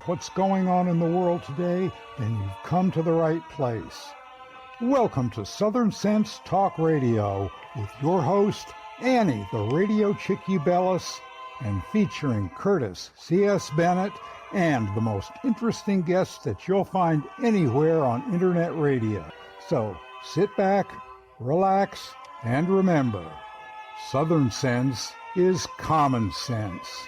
what's going on in the world today, then you've come to the right place. Welcome to Southern Sense Talk Radio with your host, Annie, the Radio Chick-A-Dee, and featuring Curtis C.S. Bennett and the most interesting guests that you'll find anywhere on internet radio. So sit back, relax, and remember, Southern Sense is common sense.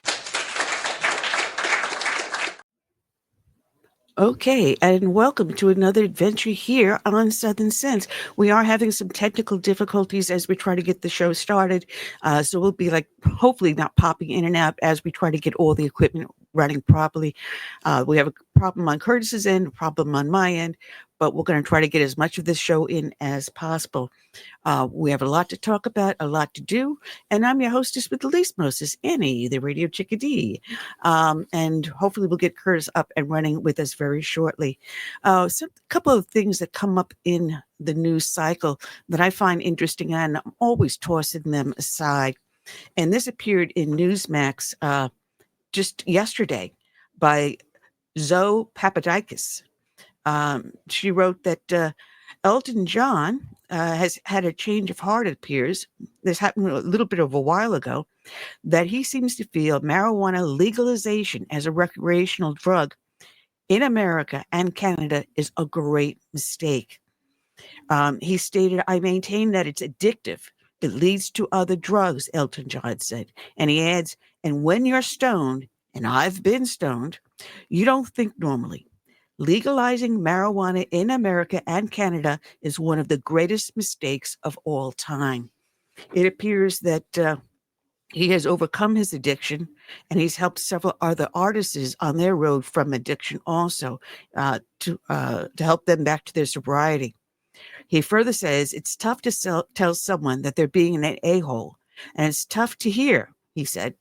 Okay, and welcome to another adventure here on Southern Sense. We are having some technical difficulties as we try to get the show started, so we'll be hopefully not popping in and out as we try to get all the equipment running properly. We have a problem on Curtis's end, a problem on my end, but we're going to try to get as much of this show in as possible. We have a lot to talk about, a lot to do, and I'm your hostess with the least mostest, Annie, the Radio Chick-A-Dee. And hopefully we'll get Curtis up and running with us very shortly. A couple of things that come up in the news cycle that I find interesting, and I'm always tossing them aside. And this appeared in Newsmax just yesterday by Zoe Papadakis. She wrote that Elton John has had a change of heart, it appears. This happened a little bit of a while ago, that he seems to feel marijuana legalization as a recreational drug in America and Canada is a great mistake. He stated, "I maintain that it's addictive. It leads to other drugs," Elton John said. And he adds, "And when you're stoned, and I've been stoned, you don't think normally. Legalizing marijuana in America and Canada is one of the greatest mistakes of all time." It appears that he has overcome his addiction, and he's helped several other artists on their road from addiction also to help them back to their sobriety. He further says, "It's tough to tell someone that they're being an a-hole, and it's tough to hear," he said.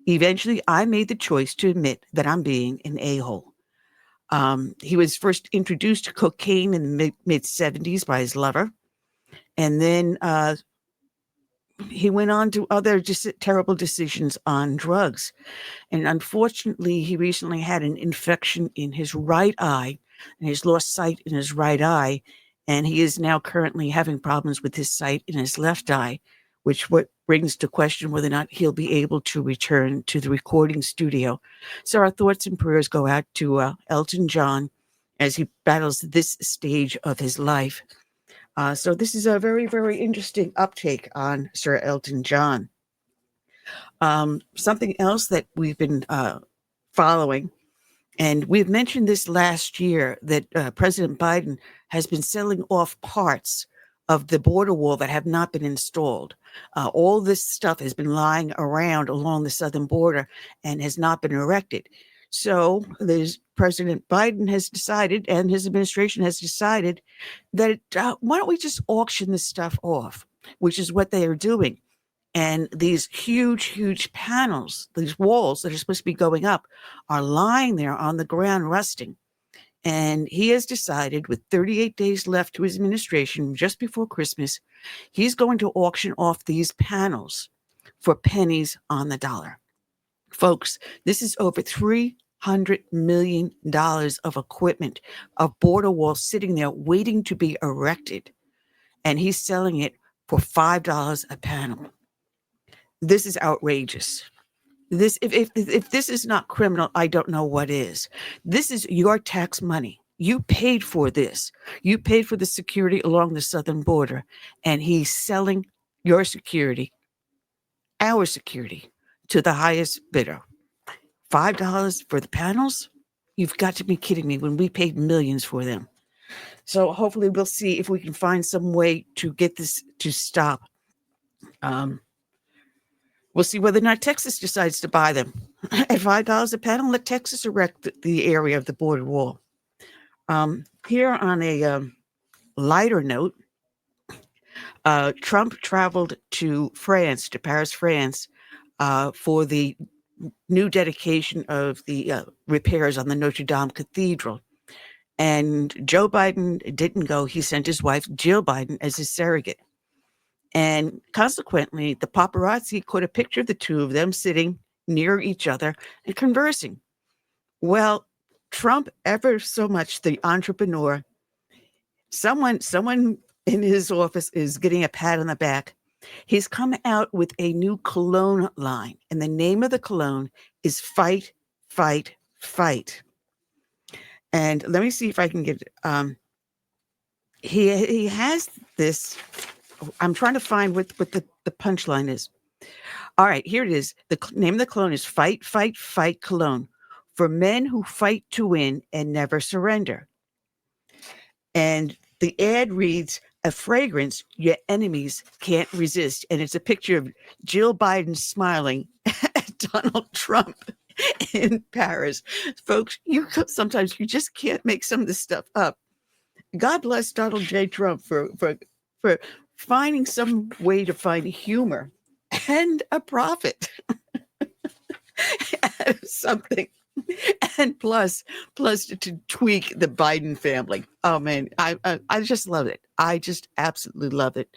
"Eventually, I made the choice to admit that I'm being an a-hole." He was first introduced to cocaine in the mid-70s by his lover. And then he went on to other just terrible decisions on drugs. And unfortunately, he recently had an infection in his right eye, and he's lost sight in his right eye. And he is now currently having problems with his sight in his left eye, which brings to question whether or not he'll be able to return to the recording studio. So our thoughts and prayers go out to Elton John as he battles this stage of his life. So this is a very, very interesting uptake on Sir Elton John. Something else that we've been following, and we've mentioned this last year, that President Biden has been selling off parts of the border wall that have not been installed. All this stuff has been lying around along the southern border and has not been erected. So President Biden has decided, and his administration has decided, that why don't we just auction this stuff off, which is what they are doing. And these huge, huge panels, these walls that are supposed to be going up, are lying there on the ground rusting. And he has decided, with 38 days left to his administration, just before Christmas, he's going to auction off these panels for pennies on the dollar. Folks, this is over $300 million of equipment, of border walls sitting there waiting to be erected. And he's selling it for $5 a panel. This is outrageous. If this is not criminal, I don't know what is. This is your tax money. You paid for this. You paid for the security along the southern border, and he's selling your security, our security, to the highest bidder. $5 for the panels? You've got to be kidding me, when we paid millions for them. So hopefully we'll see if we can find some way to get this to stop. We'll see whether or not Texas decides to buy them. At $5 a panel, let Texas erect the area of the border wall. Here on a lighter note, Trump traveled to France, to Paris, France, for the new dedication of the repairs on the Notre Dame Cathedral. And Joe Biden didn't go. He sent his wife, Jill Biden, as his surrogate. And consequently, the paparazzi caught a picture of the two of them sitting near each other and conversing. Well, Trump, ever so much the entrepreneur, someone in his office is getting a pat on the back. He's come out with a new cologne line, and the name of the cologne is Fight, Fight, Fight. And let me see if I can get he has this. I'm trying to find what the punchline is. All right, here it is. The name of the cologne is Fight, Fight, Fight Cologne for men who fight to win and never surrender. And the ad reads, a fragrance your enemies can't resist. And it's a picture of Jill Biden smiling at Donald Trump in Paris. Folks, sometimes you just can't make some of this stuff up. God bless Donald J. Trump for finding some way to find humor and a profit out of something. And plus to tweak the Biden family. Oh man, I just love it. I just absolutely love it.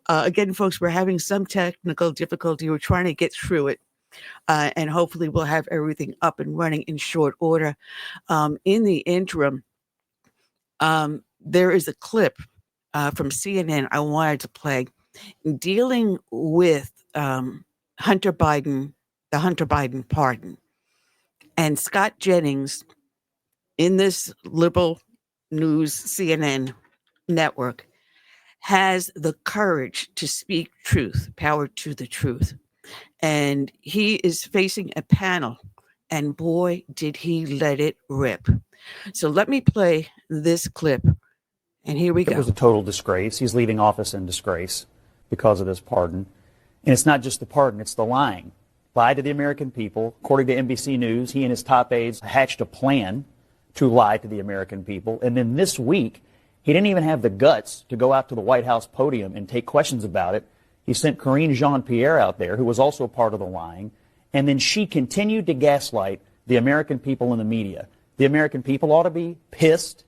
Again, folks, we're having some technical difficulty. We're trying to get through it. And hopefully we'll have everything up and running in short order. In the interim, there is a clip from CNN I wanted to play dealing with Hunter Biden, the Hunter Biden pardon. And Scott Jennings in this liberal news CNN network has the courage to speak truth, power to the truth. And he is facing a panel, and boy, did he let it rip. So let me play this clip, and here we go. It was a total disgrace. He's leaving office in disgrace because of this pardon. And it's not just the pardon, it's the lying. Lie to the American people. According to NBC News, he and his top aides hatched a plan to lie to the American people. And then this week, he didn't even have the guts to go out to the White House podium and take questions about it. He sent Karine Jean-Pierre out there, who was also a part of the lying. And then she continued to gaslight the American people and the media. The American people ought to be pissed.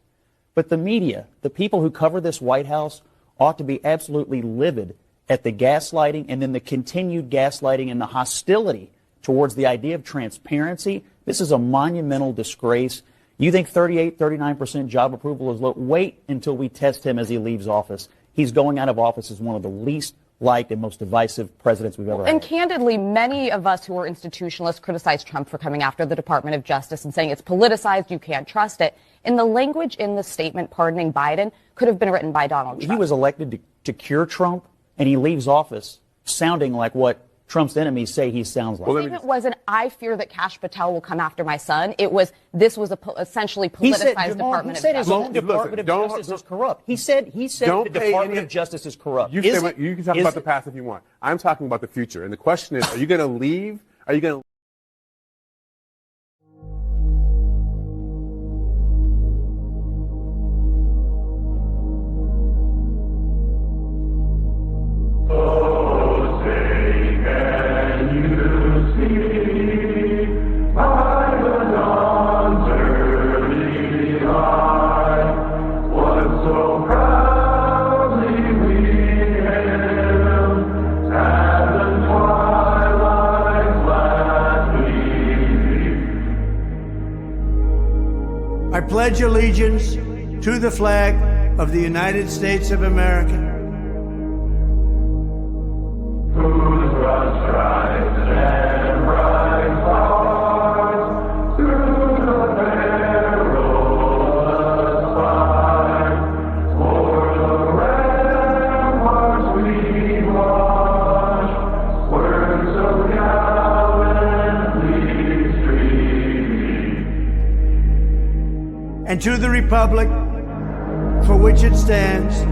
But the media, the people who cover this White House, ought to be absolutely livid at the gaslighting and then the continued gaslighting and the hostility towards the idea of transparency. This is a monumental disgrace. You think 38, 39% job approval is low? Wait until we test him as he leaves office. He's going out of office as one of the least liked and most divisive presidents we've ever had. And candidly, many of us who are institutionalists criticize Trump for coming after the Department of Justice and saying it's politicized, you can't trust it. And the language in the statement pardoning Biden could have been written by Donald Trump. He was elected to cure Trump, and he leaves office sounding like what Trump's enemies say he sounds like. The statement wasn't, I fear that Kash Patel will come after my son. It was, this was essentially politicized Department of Justice. His own Department of Justice is corrupt. He said the Department of Justice is corrupt. You can talk about the past if you want. I'm talking about the future. And the question is, are you going to leave? Are you going to I pledge allegiance to the flag of the United States of America. Whose broad stripes and bright stars through the perilous fight, o'er the ramparts we watch, words so gallantly stream. And to the republic for which it stands,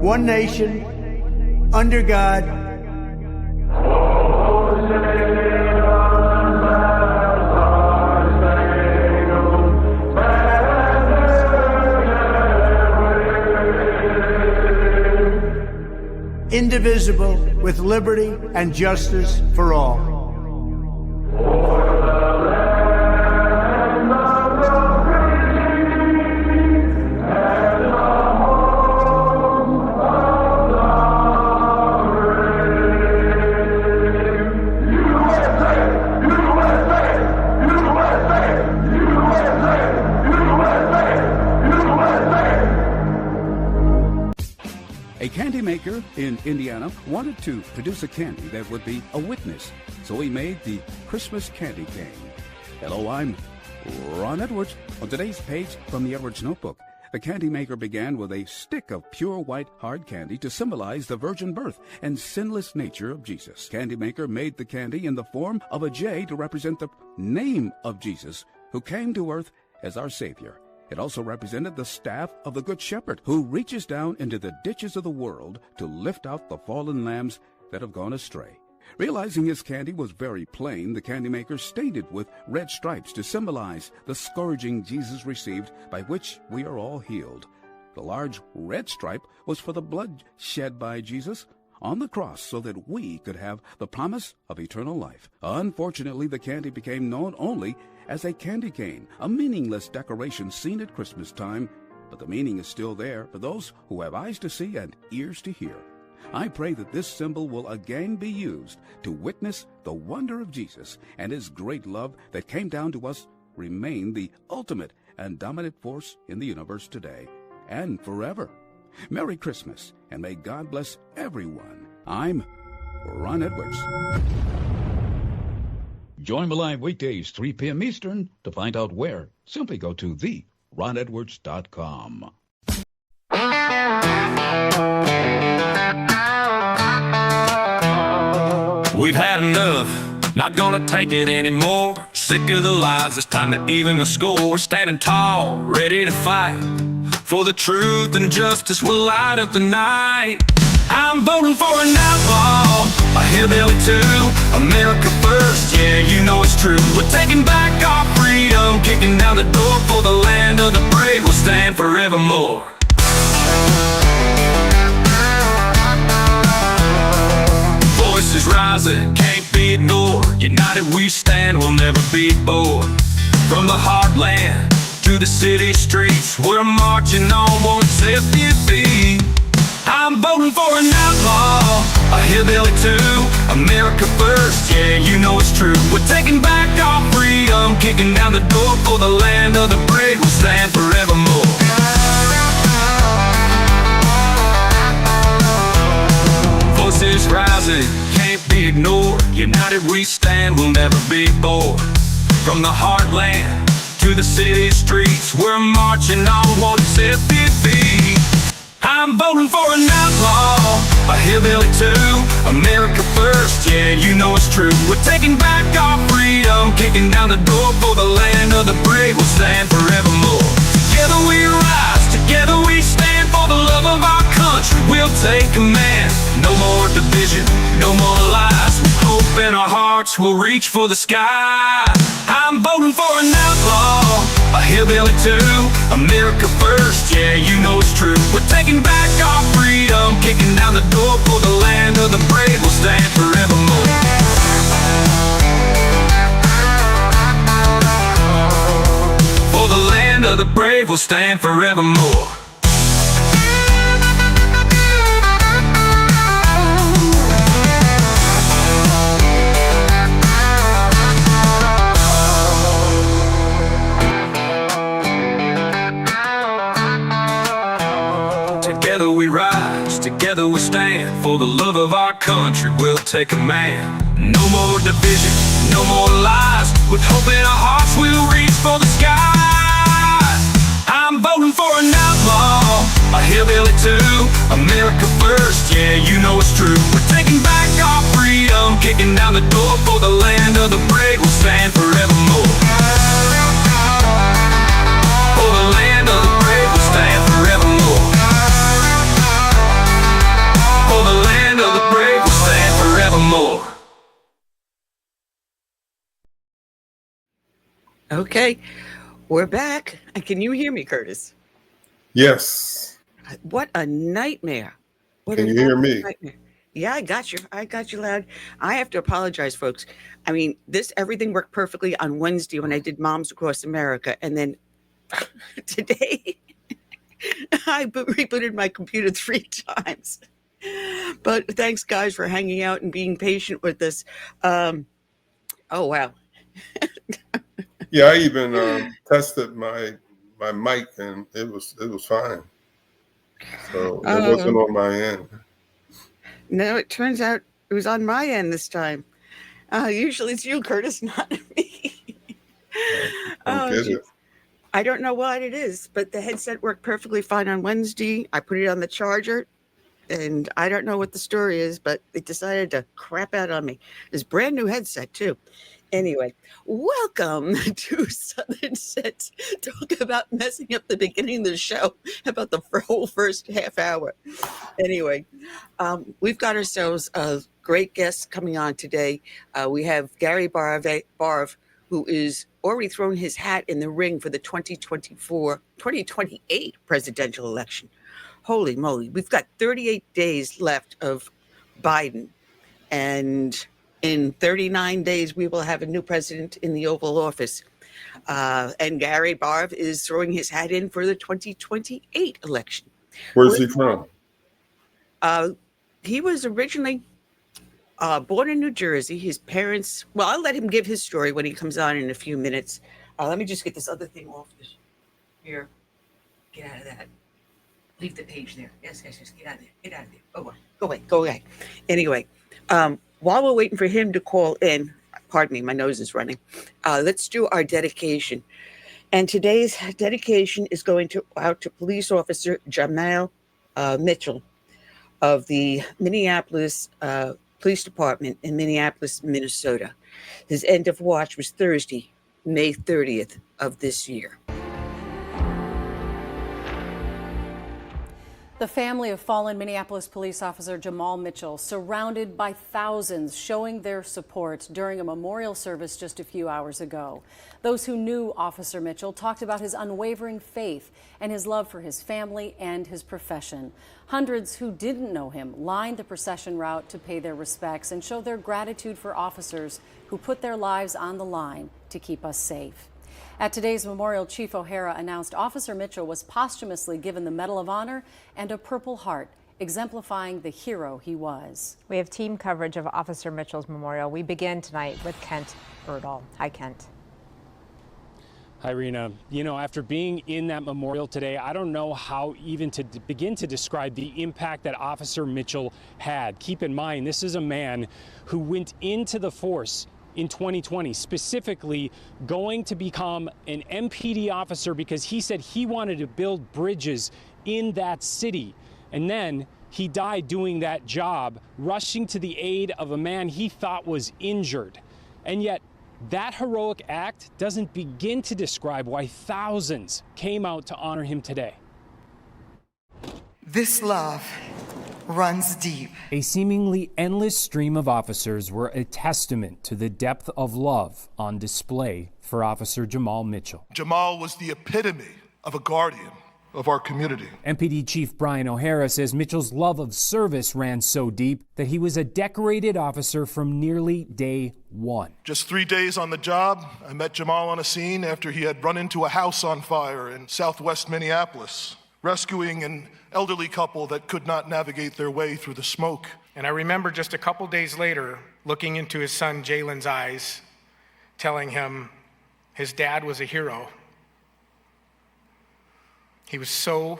one nation, under God, indivisible, with liberty and justice for all. A candy maker in Indiana wanted to produce a candy that would be a witness, so he made the Christmas candy cane. Hello, I'm Ron Edwards. On today's page from the Edwards Notebook, the candy maker began with a stick of pure white hard candy to symbolize the virgin birth and sinless nature of Jesus. Candy maker made the candy in the form of a J to represent the name of Jesus, who came to earth as our Savior. It also represented the staff of the Good Shepherd, who reaches down into the ditches of the world to lift out the fallen lambs that have gone astray. Realizing his candy was very plain, the candy maker stained it with red stripes to symbolize the scourging Jesus received, by which we are all healed. The large red stripe was for the blood shed by Jesus on the cross so that we could have the promise of eternal life. Unfortunately, the candy became known only as a candy cane, a meaningless decoration seen at Christmas time, but the meaning is still there for those who have eyes to see and ears to hear. I pray that this symbol will again be used to witness the wonder of Jesus and his great love that came down to us remain the ultimate and dominant force in the universe today and forever. Merry Christmas, and may God bless everyone. I'm Ron Edwards. Join me live weekdays, 3 p.m. Eastern, to find out where. Simply go to theronedwards.com. We've had enough, not gonna take it anymore. Sick of the lies, it's time to even the score. We're standing tall, ready to fight for the truth and justice will light up the night. I'm voting for an outlaw, a hillbilly too, America first, yeah, you know it's true. We're taking back our freedom, kicking down the door for the land of the brave. We'll stand forevermore. Voices rising, can't be ignored. United we stand, we'll never be bored. From the heartland to the city streets, we're marching on, won't accept defeat. I'm voting for an outlaw, a hillbilly too, America first, yeah, you know it's true. We're taking back our freedom, kicking down the door for the land of the brave. We'll stand forevermore. Voices rising, can't be ignored. United we stand, we'll never be bored. From the heartland to the city streets, we're marching on, won't accept defeat. I'm voting for an outlaw, a hillbilly too, America first, yeah, you know it's true. We're taking back our freedom, kicking down the door for the land of the brave. We'll stand forevermore. Together we rise, together we stand for the love of our country. We'll take command, no more division, no more lies. With hope in our hearts, we'll reach for the sky. I'm voting for an outlaw, a hillbilly too, America first, yeah, you know it's true. We're taking back our freedom, kicking down the door for the land of the brave. We'll stand forevermore. For the land of the brave, we'll stand forevermore. Together we rise, together we stand. For the love of our country, we'll take command. No more division, no more lies. With hope in our hearts, we'll reach for the skies. I'm voting for an outlaw, a hillbilly too, America first, yeah, you know it's true. We're taking back our freedom, kicking down the door for the land of the brave. We'll stand forevermore. For the land of the brave, we'll stand forevermore. For the land of the brave, we'll stand forevermore. Okay, we're back. And can you hear me, Curtis? Yes. What a nightmare. What Can an you hear me? Nightmare. Yeah, I got you. Loud. I have to apologize, folks. I mean, everything worked perfectly on Wednesday when I did Moms Across America. And then today, I rebooted my computer 3 times. But thanks, guys, for hanging out and being patient with us. Oh, wow. Yeah, I even tested my mic, and it was fine. So it wasn't on my end. No, it turns out it was on my end this time. Usually it's you, Curtis, not me. I don't know what it is, but the headset worked perfectly fine on Wednesday. I put it on the charger, and I don't know what the story is, but it decided to crap out on me. This brand new headset, too. Anyway, welcome to Southern Sense. Talk about messing up the beginning of the show, about the whole first half hour. Anyway, we've got ourselves a great guest coming on today. We have Gary Barv, who is already thrown his hat in the ring for the 2028 presidential election. Holy moly, we've got 38 days left of Biden, and in 39 days, we will have a new president in the Oval Office. And Gary Barv is throwing his hat in for the 2028 election. Where's he from? He was originally born in New Jersey. His parents, well, I'll let him give his story when he comes on in a few minutes. Let me just get this other thing off here. Get out of that. Leave the page there. Yes, get out of there. Get out of there. Go away. Anyway, while we're waiting for him to call in, pardon me, my nose is running. Let's do our dedication. And today's dedication is going out to Police Officer Jamal Mitchell of the Minneapolis Police Department in Minneapolis, Minnesota. His end of watch was Thursday, May 30th of this year. The family of fallen Minneapolis police officer Jamal Mitchell, surrounded by thousands showing their support during a memorial service just a few hours ago. Those who knew Officer Mitchell talked about his unwavering faith and his love for his family and his profession. Hundreds who didn't know him lined the procession route to pay their respects and show their gratitude for officers who put their lives on the line to keep us safe. At today's memorial, Chief O'Hara announced Officer Mitchell was posthumously given the Medal of Honor and a Purple Heart, exemplifying the hero he was. We have team coverage of Officer Mitchell's memorial. We begin tonight with Kent Erdahl. Hi, Kent. Hi, Rena. You know, after being in that memorial today, I don't know how even to begin to describe the impact that Officer Mitchell had. Keep in mind, this is a man who went into the force in 2020, specifically going to become an MPD officer because he said he wanted to build bridges in that city. And then he died doing that job, rushing to the aid of a man he thought was injured. And yet, that heroic act doesn't begin to describe why thousands came out to honor him today. This love runs deep. A seemingly endless stream of officers were a testament to the depth of love on display for Officer Jamal Mitchell. Jamal was the epitome of a guardian of our community. MPD Chief Brian O'Hara says Mitchell's love of service ran so deep that he was a decorated officer from nearly day one. Just 3 days on the job, I met Jamal on a scene after he had run into a house on fire in southwest Minneapolis, rescuing an elderly couple that could not navigate their way through the smoke. And I remember just a couple days later, looking into his son Jalen's eyes, telling him his dad was a hero. He was so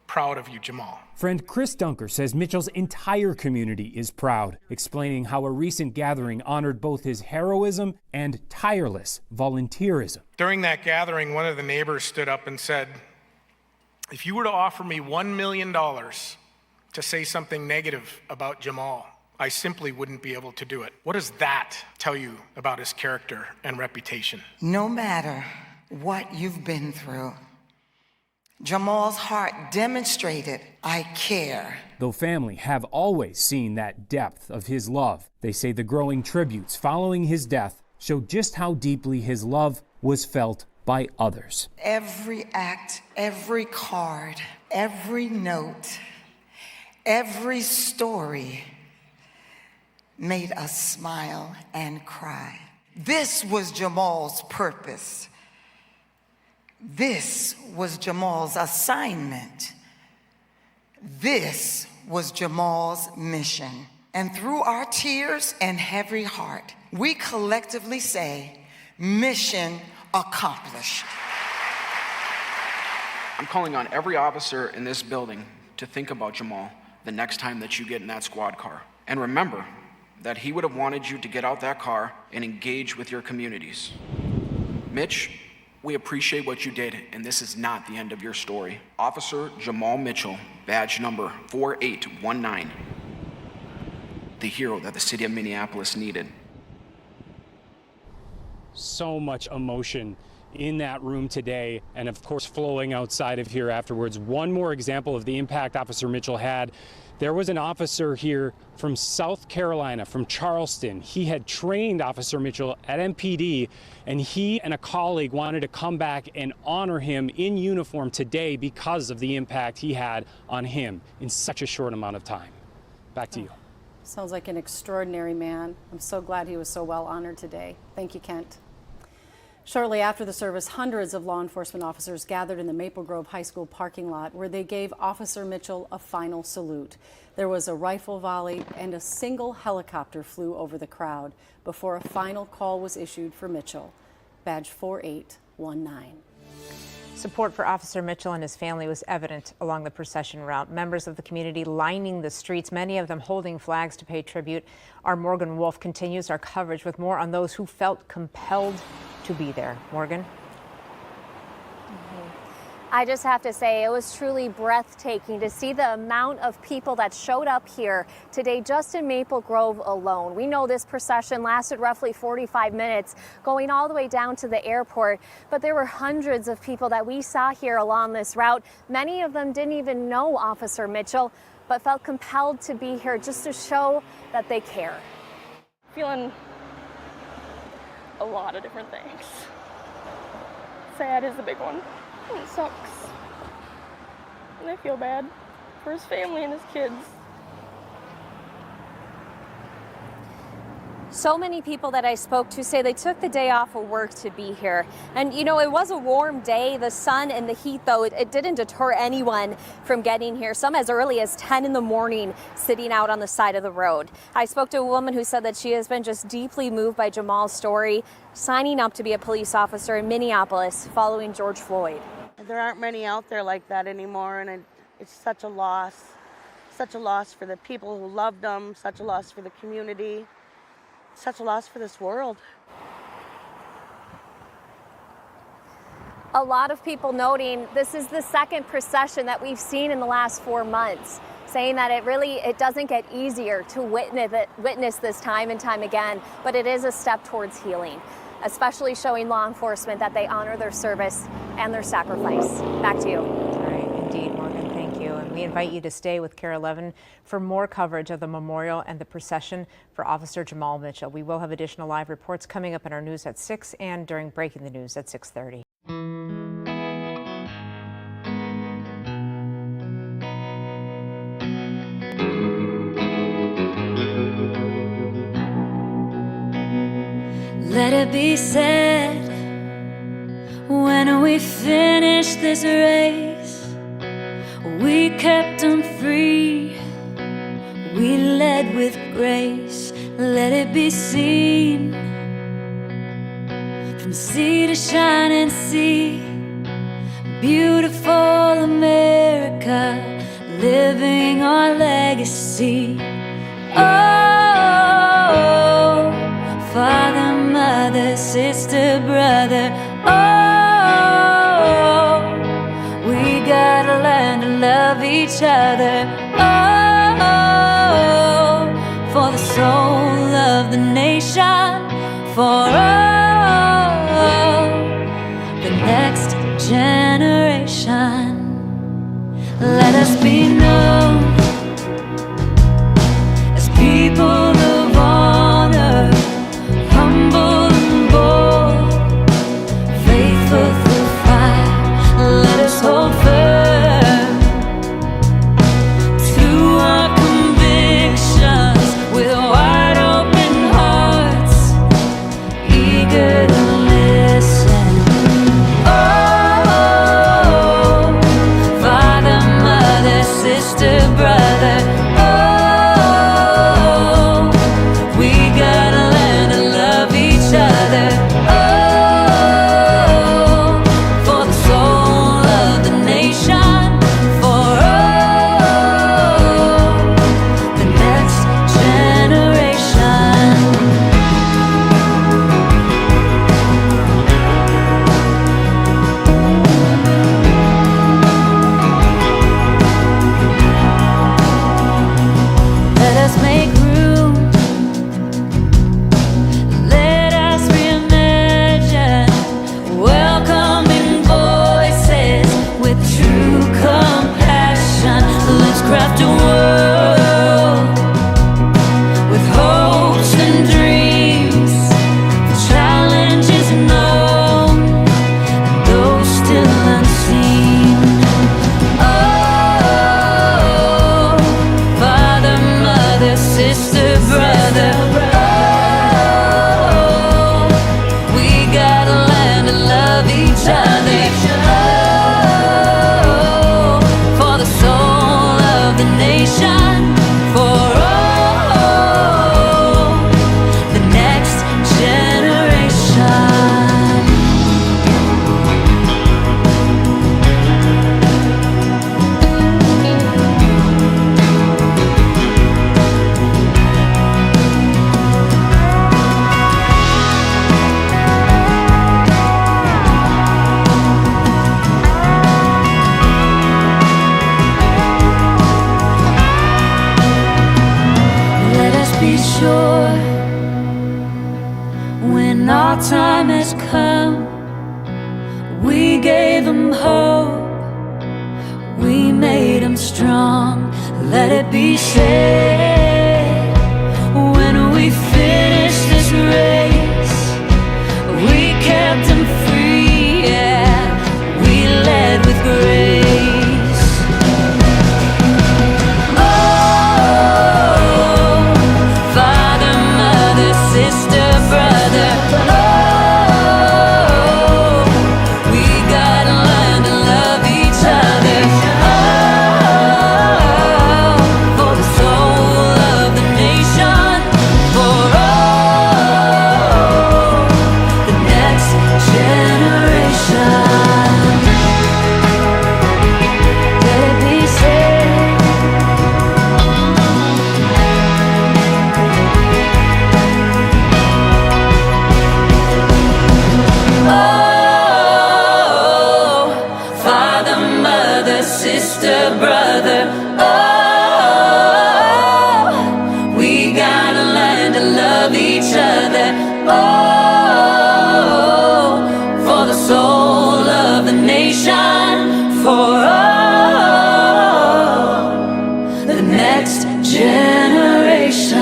proud of you, Jamal. Friend Chris Dunker says Mitchell's entire community is proud, explaining how a recent gathering honored both his heroism and tireless volunteerism. During that gathering, one of the neighbors stood up and said, "If you were to offer me $1 million to say something negative about Jamal, I simply wouldn't be able to do it." What does that tell you about his character and reputation? No matter what you've been through, Jamal's heart demonstrated, "I care." Though family have always seen that depth of his love, they say the growing tributes following his death show just how deeply his love was felt by others. Every act, every card, every note, every story made us smile and cry. This was Jamal's purpose. This was Jamal's assignment. This was Jamal's mission. And through our tears and heavy heart, we collectively say, mission accomplished. I'm calling on every officer in this building to think about Jamal the next time that you get in that squad car. And remember that he would have wanted you to get out that car and engage with your communities. Mitch, we appreciate what you did, and this is not the end of your story. Officer Jamal Mitchell, badge number 4819, the hero that the city of Minneapolis needed. So much emotion in that room today, and of course flowing outside of here afterwards. One more example of the impact Officer Mitchell had. There was an officer here from South Carolina, from Charleston. He had trained Officer Mitchell at MPD, and he and a colleague wanted to come back and honor him in uniform today because of the impact he had on him in such a short amount of time. Back to you. Sounds like an extraordinary man. I'm so glad he was so well honored today. Thank you, Kent. Shortly after the service, hundreds of law enforcement officers gathered in the Maple Grove High School parking lot where they gave Officer Mitchell a final salute. There was a rifle volley and a single helicopter flew over the crowd before a final call was issued for Mitchell. Badge 4819. Support for Officer Mitchell and his family was evident along the procession route. Members of the community lining the streets, many of them holding flags to pay tribute. Our Morgan Wolf continues our coverage with more on those who felt compelled to be there. Morgan? I just have to say it was truly breathtaking to see the amount of people that showed up here today just in Maple Grove alone. We know this procession lasted roughly 45 minutes going all the way down to the airport, but there were hundreds of people that we saw here along this route. Many of them didn't even know Officer Mitchell, but felt compelled to be here just to show that they care. Feeling a lot of different things. Sad is the big one. It sucks. And I feel bad for his family and his kids. So many people that I spoke to say they took the day off of work to be here. And you know, it was a warm day. The sun and the heat, though, it didn't deter anyone from getting here. Some as early as 10 in the morning sitting out on the side of the road. I spoke to a woman who said that she has been just deeply moved by Jamal's story, signing up to be a police officer in Minneapolis following George Floyd. There aren't many out there like that anymore, and it's such a loss. Such a loss for the people who loved them, such a loss for the community. Such a loss for this world. A lot of people noting this is the second procession that we've seen in the last 4 months, saying that it doesn't get easier to witness this time and time again, but it is a step towards healing, especially showing law enforcement that they honor their service and their sacrifice. Back to you. All right, indeed, Morgan, thank you. And we invite you to stay with KARE 11 for more coverage of the memorial and the procession for Officer Jamal Mitchell. We will have additional live reports coming up in our news at 6 and during Breaking the News at 6:30. Let it be said, when we finish this race, we kept them free, we led with grace. Let it be seen, from sea to shining sea, beautiful America, living our legacy. Oh, father, mother, sister, brother, oh, we gotta learn to love each other. Oh, for the soul of the nation, for the next generation. Let us be known as people of honor, humble and bold, faithful through fire. Let us hold firm to our convictions with wide open craft a world with hopes and dreams, the challenges known and those still unseen. Oh, father, mother, sister, brother, oh, we gotta learn to love each other. Oh, for the soul of the nation, for all the next generation. Let us be sure when our time has come, we gave them hope, we made them strong. Let it be said when we finish this race, we kept them free, yeah, we led with grace. Oh, father, mother, sister, brother, oh, we gotta learn to love each other. Oh, for the soul of the nation, for all the next generation. Let it be said. Oh, father, mother, sister, brother, oh, we gotta learn to love each other. Oh, for the soul of the nation, for all the next generation.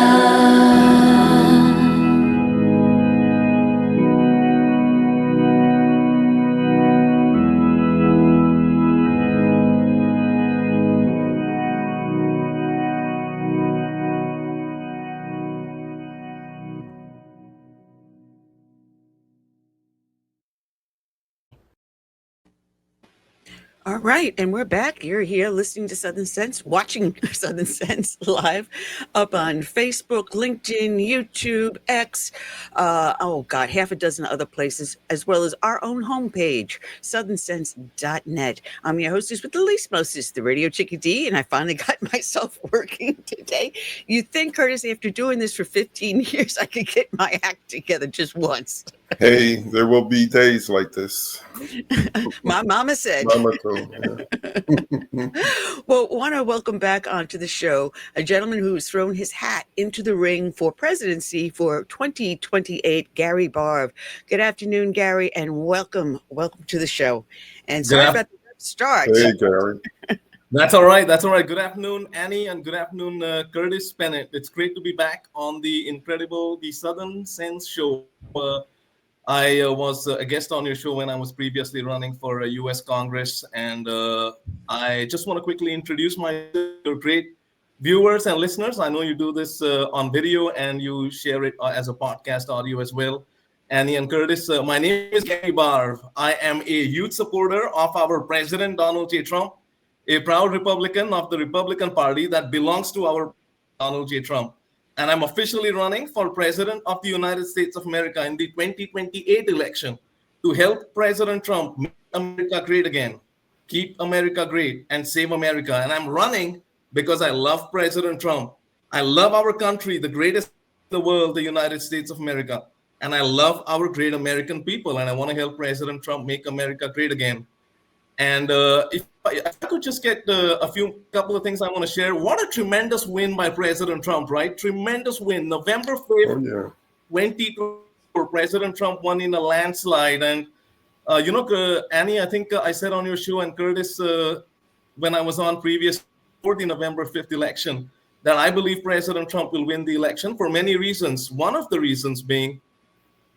All right, and we're back. You're here listening to Southern Sense, watching Southern Sense live up on Facebook, LinkedIn, YouTube, X, half a dozen other places, as well as our own homepage, southernsense.net. I'm your hostess with the least mostest, the Radio Chick-A-Dee, and I finally got myself working today. You'd think, Curtis, after doing this for 15 years, I could get my act together just once. Hey, there will be days like this. My mama said. Mama told, yeah. Well, want to welcome back onto the show a gentleman who's thrown his hat into the ring for presidency for 2028, Gary Barv. Good afternoon, Gary, and welcome to the show. And sorry about the start. Hey, Gary. That's all right. That's all right. Good afternoon, Annie, and good afternoon, Curtis Bennett. It's great to be back on the incredible The Southern Sense Show. I was a guest on your show when I was previously running for U.S. Congress, and I just want to quickly introduce my great viewers and listeners. I know you do this on video and you share it as a podcast audio as well. Annie and Curtis, my name is Gary Barv. I am a youth supporter of our President Donald J. Trump, a proud Republican of the Republican Party that belongs to our Donald J. Trump. And I'm officially running for President of the United States of America in the 2028 election to help President Trump make America great again, keep America great, and save America. And I'm running because I love President Trump. I love our country, the greatest in the world, the United States of America. And I love our great American people. And I want to help President Trump make America great again. And if I could just get couple of things I want to share. What a tremendous win by President Trump, right? Tremendous win. November 5th, 2024, President Trump won in a landslide. And, Annie, I think I said on your show, and Curtis, when I was on previous, for the November 5th election that I believe President Trump will win the election for many reasons. One of the reasons being,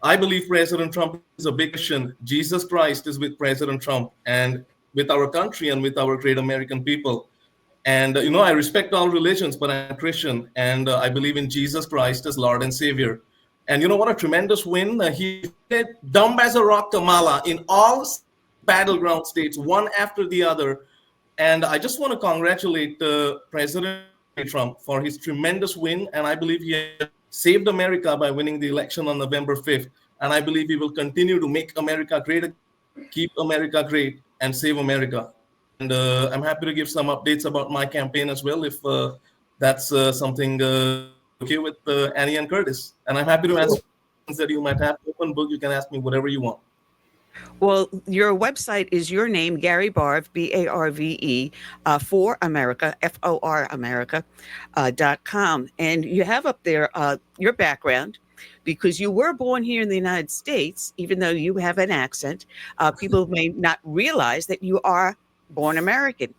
I believe President Trump is a big Christian. Jesus Christ is with President Trump and with our country and with our great American people. And, I respect all religions, but I'm a Christian, and I believe in Jesus Christ as Lord and Savior. And what a tremendous win. He did dumb as a rock Kamala in all battleground states, one after the other. And I just want to congratulate President Trump for his tremendous win. And I believe he saved America by winning the election on November 5th. And I believe he will continue to make America great, keep America great, and save America. And I'm happy to give some updates about my campaign as well, if that's something okay with Annie and Curtis. And I'm happy to answer questions that you might have. Open book, you can ask me whatever you want. Well, your website is your name, Gary Barve, BARVE, for America, FOR America.com. And you have up there your background, because you were born here in the United States, even though you have an accent. People may not realize that you are born American.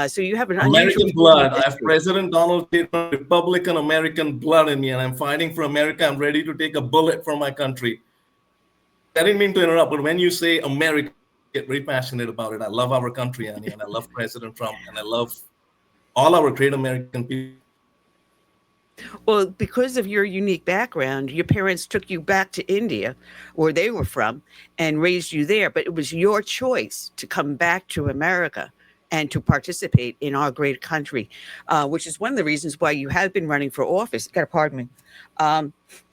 So you have an American blood. I have President Donald J. Trump, Republican American blood in me, and I'm fighting for America. I'm ready to take a bullet for my country. I didn't mean to interrupt, but when you say America, I get very passionate about it. I love our country, Annie, and I love President Trump, and I love all our great American people. Well, because of your unique background, your parents took you back to India, where they were from, and raised you there. But it was your choice to come back to America and to participate in our great country, which is one of the reasons why you have been running for office. Gotta pardon me.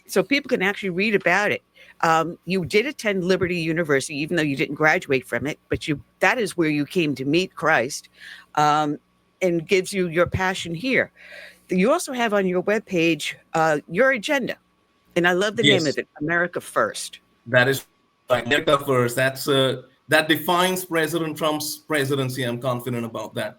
So people can actually read about it. You did attend Liberty University, even though you didn't graduate from it, but that is where you came to meet Christ, and gives you your passion here. You also have on your webpage your agenda, and I love the name of it, America First. That is right, America First. That defines President Trump's presidency. I'm confident about that.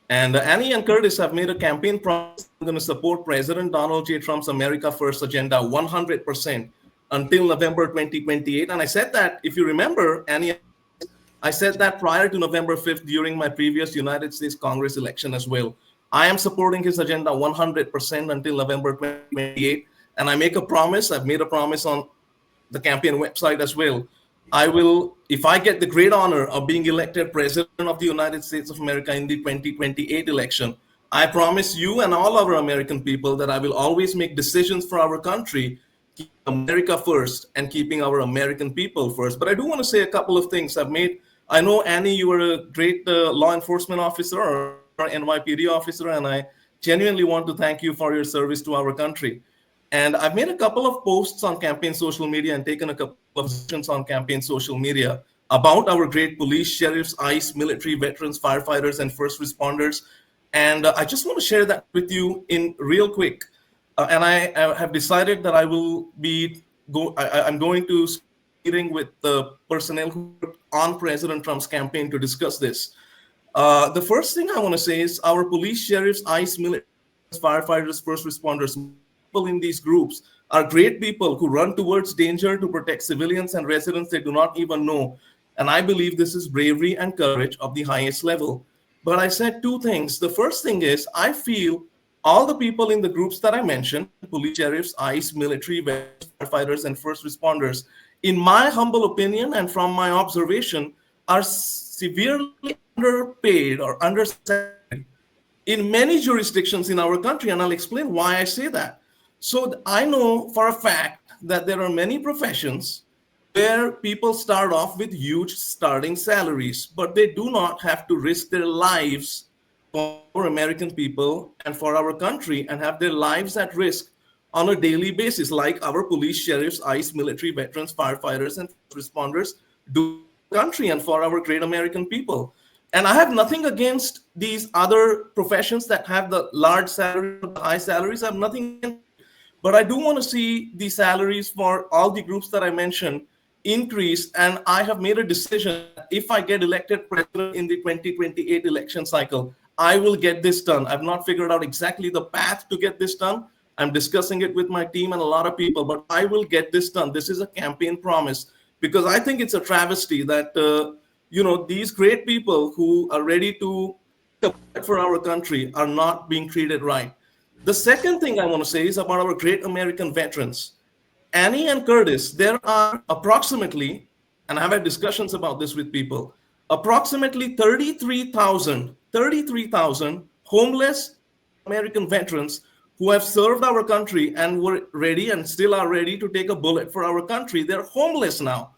And Annie and Curtis have made a campaign promise. I'm going to support President Donald J. Trump's America First agenda 100% until November 2028. And I said that, if you remember, Annie, I said that prior to November 5th during my previous United States Congress election as well. I am supporting his agenda 100% until November 2028. And I make a promise. I've made a promise on the campaign website as well. I will, if I get the great honor of being elected President of the United States of America in the 2028 election, I promise you and all our American people that I will always make decisions for our country, keep America first and keeping our American people first. But I do want to say a couple of things. I know, Annie, you were a great law enforcement officer or NYPD officer, and I genuinely want to thank you for your service to our country. And I've made a couple of posts on campaign social media and taken a couple of positions on campaign social media about our great police, sheriffs, ICE, military, veterans, firefighters, and first responders. And I just want to share that with you in real quick. And I have decided that I'm going to meeting with the personnel who worked on President Trump's campaign to discuss this. The first thing I want to say is our police, sheriffs, ICE, military, firefighters, first responders, people in these groups are great people who run towards danger to protect civilians and residents they do not even know. And I believe this is bravery and courage of the highest level. But I said two things. The first thing is I feel all the people in the groups that I mentioned, police, sheriffs, ICE, military, firefighters, and first responders, in my humble opinion and from my observation, are severely underpaid or understaffed in many jurisdictions in our country. And I'll explain why I say that. So I know for a fact that there are many professions where people start off with huge starting salaries, but they do not have to risk their lives for American people and for our country and have their lives at risk on a daily basis, like our police, sheriffs, ICE, military, veterans, firefighters, and responders do for the country and for our great American people. And I have nothing against these other professions that have the large salaries, the high salaries. I have nothing against. But I do want to see the salaries for all the groups that I mentioned increase. And I have made a decision. If I get elected president in the 2028 election cycle, I will get this done. I've not figured out exactly the path to get this done. I'm discussing it with my team and a lot of people, but I will get this done. This is a campaign promise, because I think it's a travesty that, these great people who are ready to for our country are not being treated right. The second thing I want to say is about our great American veterans. Annie and Curtis, there are approximately, and I've had discussions about this with people, approximately 33,000 homeless American veterans who have served our country and were ready and still are ready to take a bullet for our country. They're homeless now.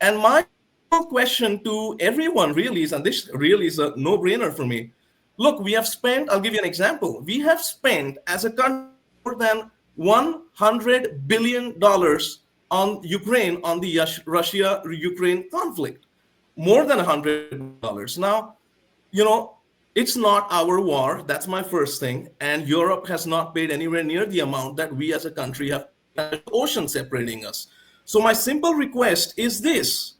And my question to everyone really is, and this really is a no-brainer for me. Look, we have spent, I'll give you an example. We have spent as a country more than $100 billion on Ukraine, on the Russia-Ukraine conflict. More than $100 billion. Now, you know, it's not our war. That's my first thing. And Europe has not paid anywhere near the amount that we as a country have, the ocean separating us. So my simple request is this.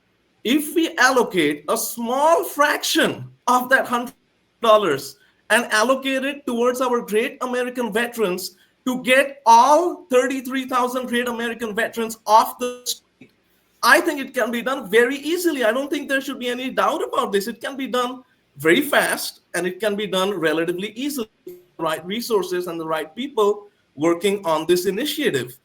If we allocate a small fraction of that $100 and allocate it towards our great American veterans to get all 33,000 great American veterans off the street, I think it can be done very easily. I don't think there should be any doubt about this. It can be done very fast, and it can be done relatively easily with the right resources and the right people working on this initiative.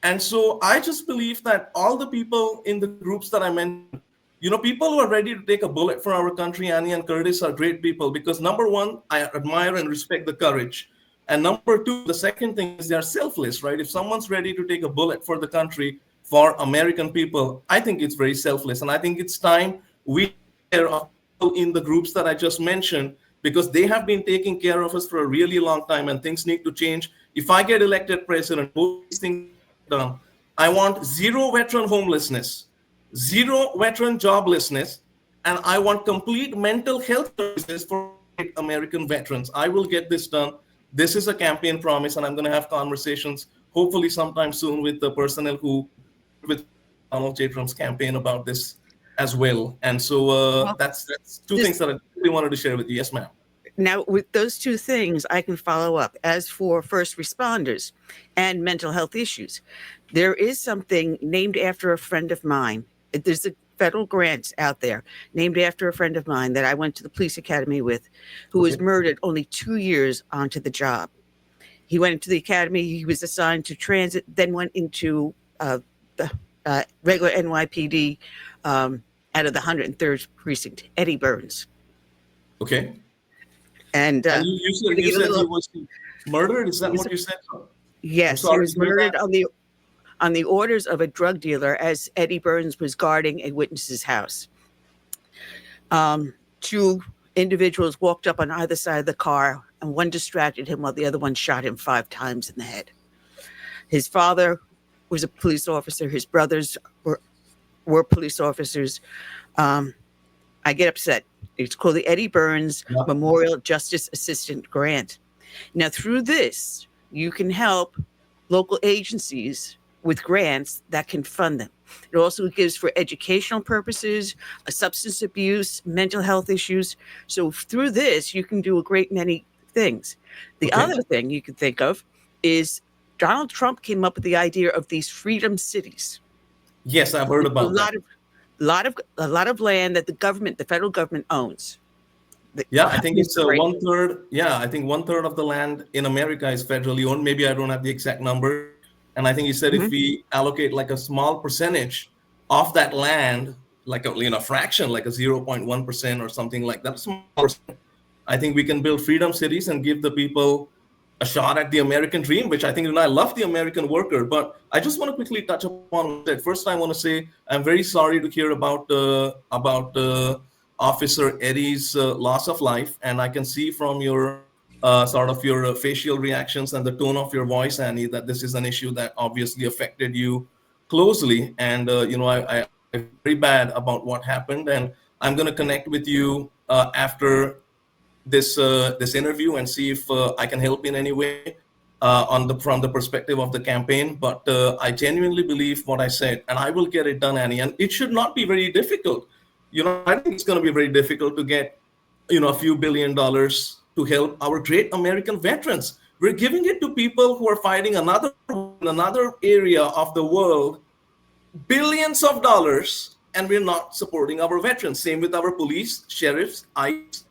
And so I just believe that all the people in the groups that I mentioned, you know, people who are ready to take a bullet for our country, Annie and Curtis, are great people because number one, I admire and respect the courage. And number two, the second thing is they're selfless, right? If someone's ready to take a bullet for the country, for American people, I think it's very selfless. And I think it's time we care of people in the groups that I just mentioned because they have been taking care of us for a really long time and things need to change. If I get elected president, both these things done. I want zero veteran homelessness, zero veteran joblessness, and I want complete mental health services for American veterans. I will get this done. This is a campaign promise, and I'm going to have conversations, hopefully sometime soon, with the personnel who, with Donald J. Trump's campaign about this as well. And so that's two things that I really wanted to share with you. Yes, ma'am. Now, with those two things, I can follow up. As for first responders and mental health issues, there is something named after a friend of mine. There's a federal grant out there named after a friend of mine that I went to the police academy with, who was murdered only 2 years onto the job. He went into the academy, he was assigned to transit, then went into the regular NYPD out of the 103rd precinct, Eddie Burns. Okay. And you said he was murdered? Is that what you said? Yes, he was murdered on the orders of a drug dealer as Eddie Burns was guarding a witness's house. Two individuals walked up on either side of the car, and one distracted him while the other one shot him 5 times in the head. His father was a police officer. His brothers were police officers. I get upset. It's called the Eddie Burns Memorial Justice Assistant Grant. Now, through this, you can help local agencies with grants that can fund them. It also gives for educational purposes, substance abuse, mental health issues. So through this, you can do a great many things. The other thing you can think of is Donald Trump came up with the idea of these freedom cities. Yes, I've heard about that. A lot of land that the federal government owns. I think it's 1/3. Yeah, I think 1/3 of the land in America is federally owned. Maybe I don't have the exact number. And I think he said if we allocate like a small percentage of that land, like a fraction, like a 0.1% or something like that, I think we can build freedom cities and give the people a shot at the American dream, which I think, I love the American worker. But I just want to quickly touch upon that. First, I want to say I'm very sorry to hear about Officer Eddie's loss of life, and I can see from your sort of your facial reactions and the tone of your voice, Annie, that this is an issue that obviously affected you closely. And I feel very bad about what happened, and I'm going to connect with you after this interview and see if I can help in any way from the perspective of the campaign. But I genuinely believe what I said, and I will get it done, Annie. And it should not be very difficult. I think it's going to be very difficult to get, a few $1 billion to help our great American veterans. We're giving it to people who are fighting another area of the world, billions of dollars, and we're not supporting our veterans. Same with our police, sheriffs, ICE.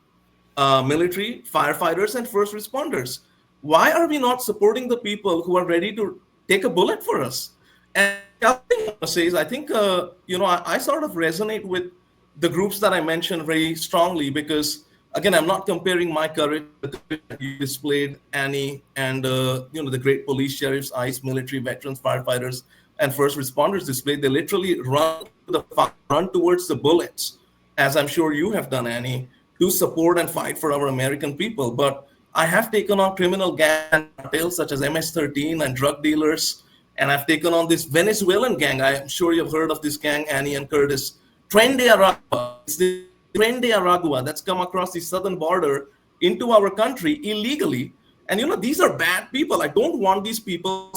military, firefighters, and first responders. Why are we not supporting the people who are ready to take a bullet for us? And the other thing I want to say is, I think, I sort of resonate with the groups that I mentioned very strongly because, again, I'm not comparing my courage with the you displayed, Annie, and, the great police, sheriffs, ICE, military, veterans, firefighters, and first responders displayed. They literally run towards the bullets, as I'm sure you have done, Annie, to support and fight for our American people. But I have taken on criminal gang cartels such as MS-13 and drug dealers, and I've taken on this Venezuelan gang. I'm sure you've heard of this gang, Annie and Curtis. Tren de Aragua. It's the Tren de Aragua that's come across the southern border into our country illegally. And, these are bad people. I don't want these people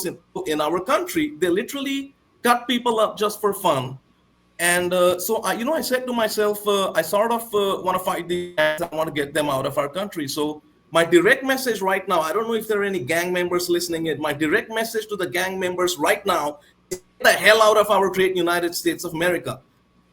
in our country. They literally cut people up just for fun. And so, I said to myself, I sort of want to fight these gangs. I want to get them out of our country. So my direct message right now, I don't know if there are any gang members listening in. My direct message to the gang members right now is get the hell out of our great United States of America.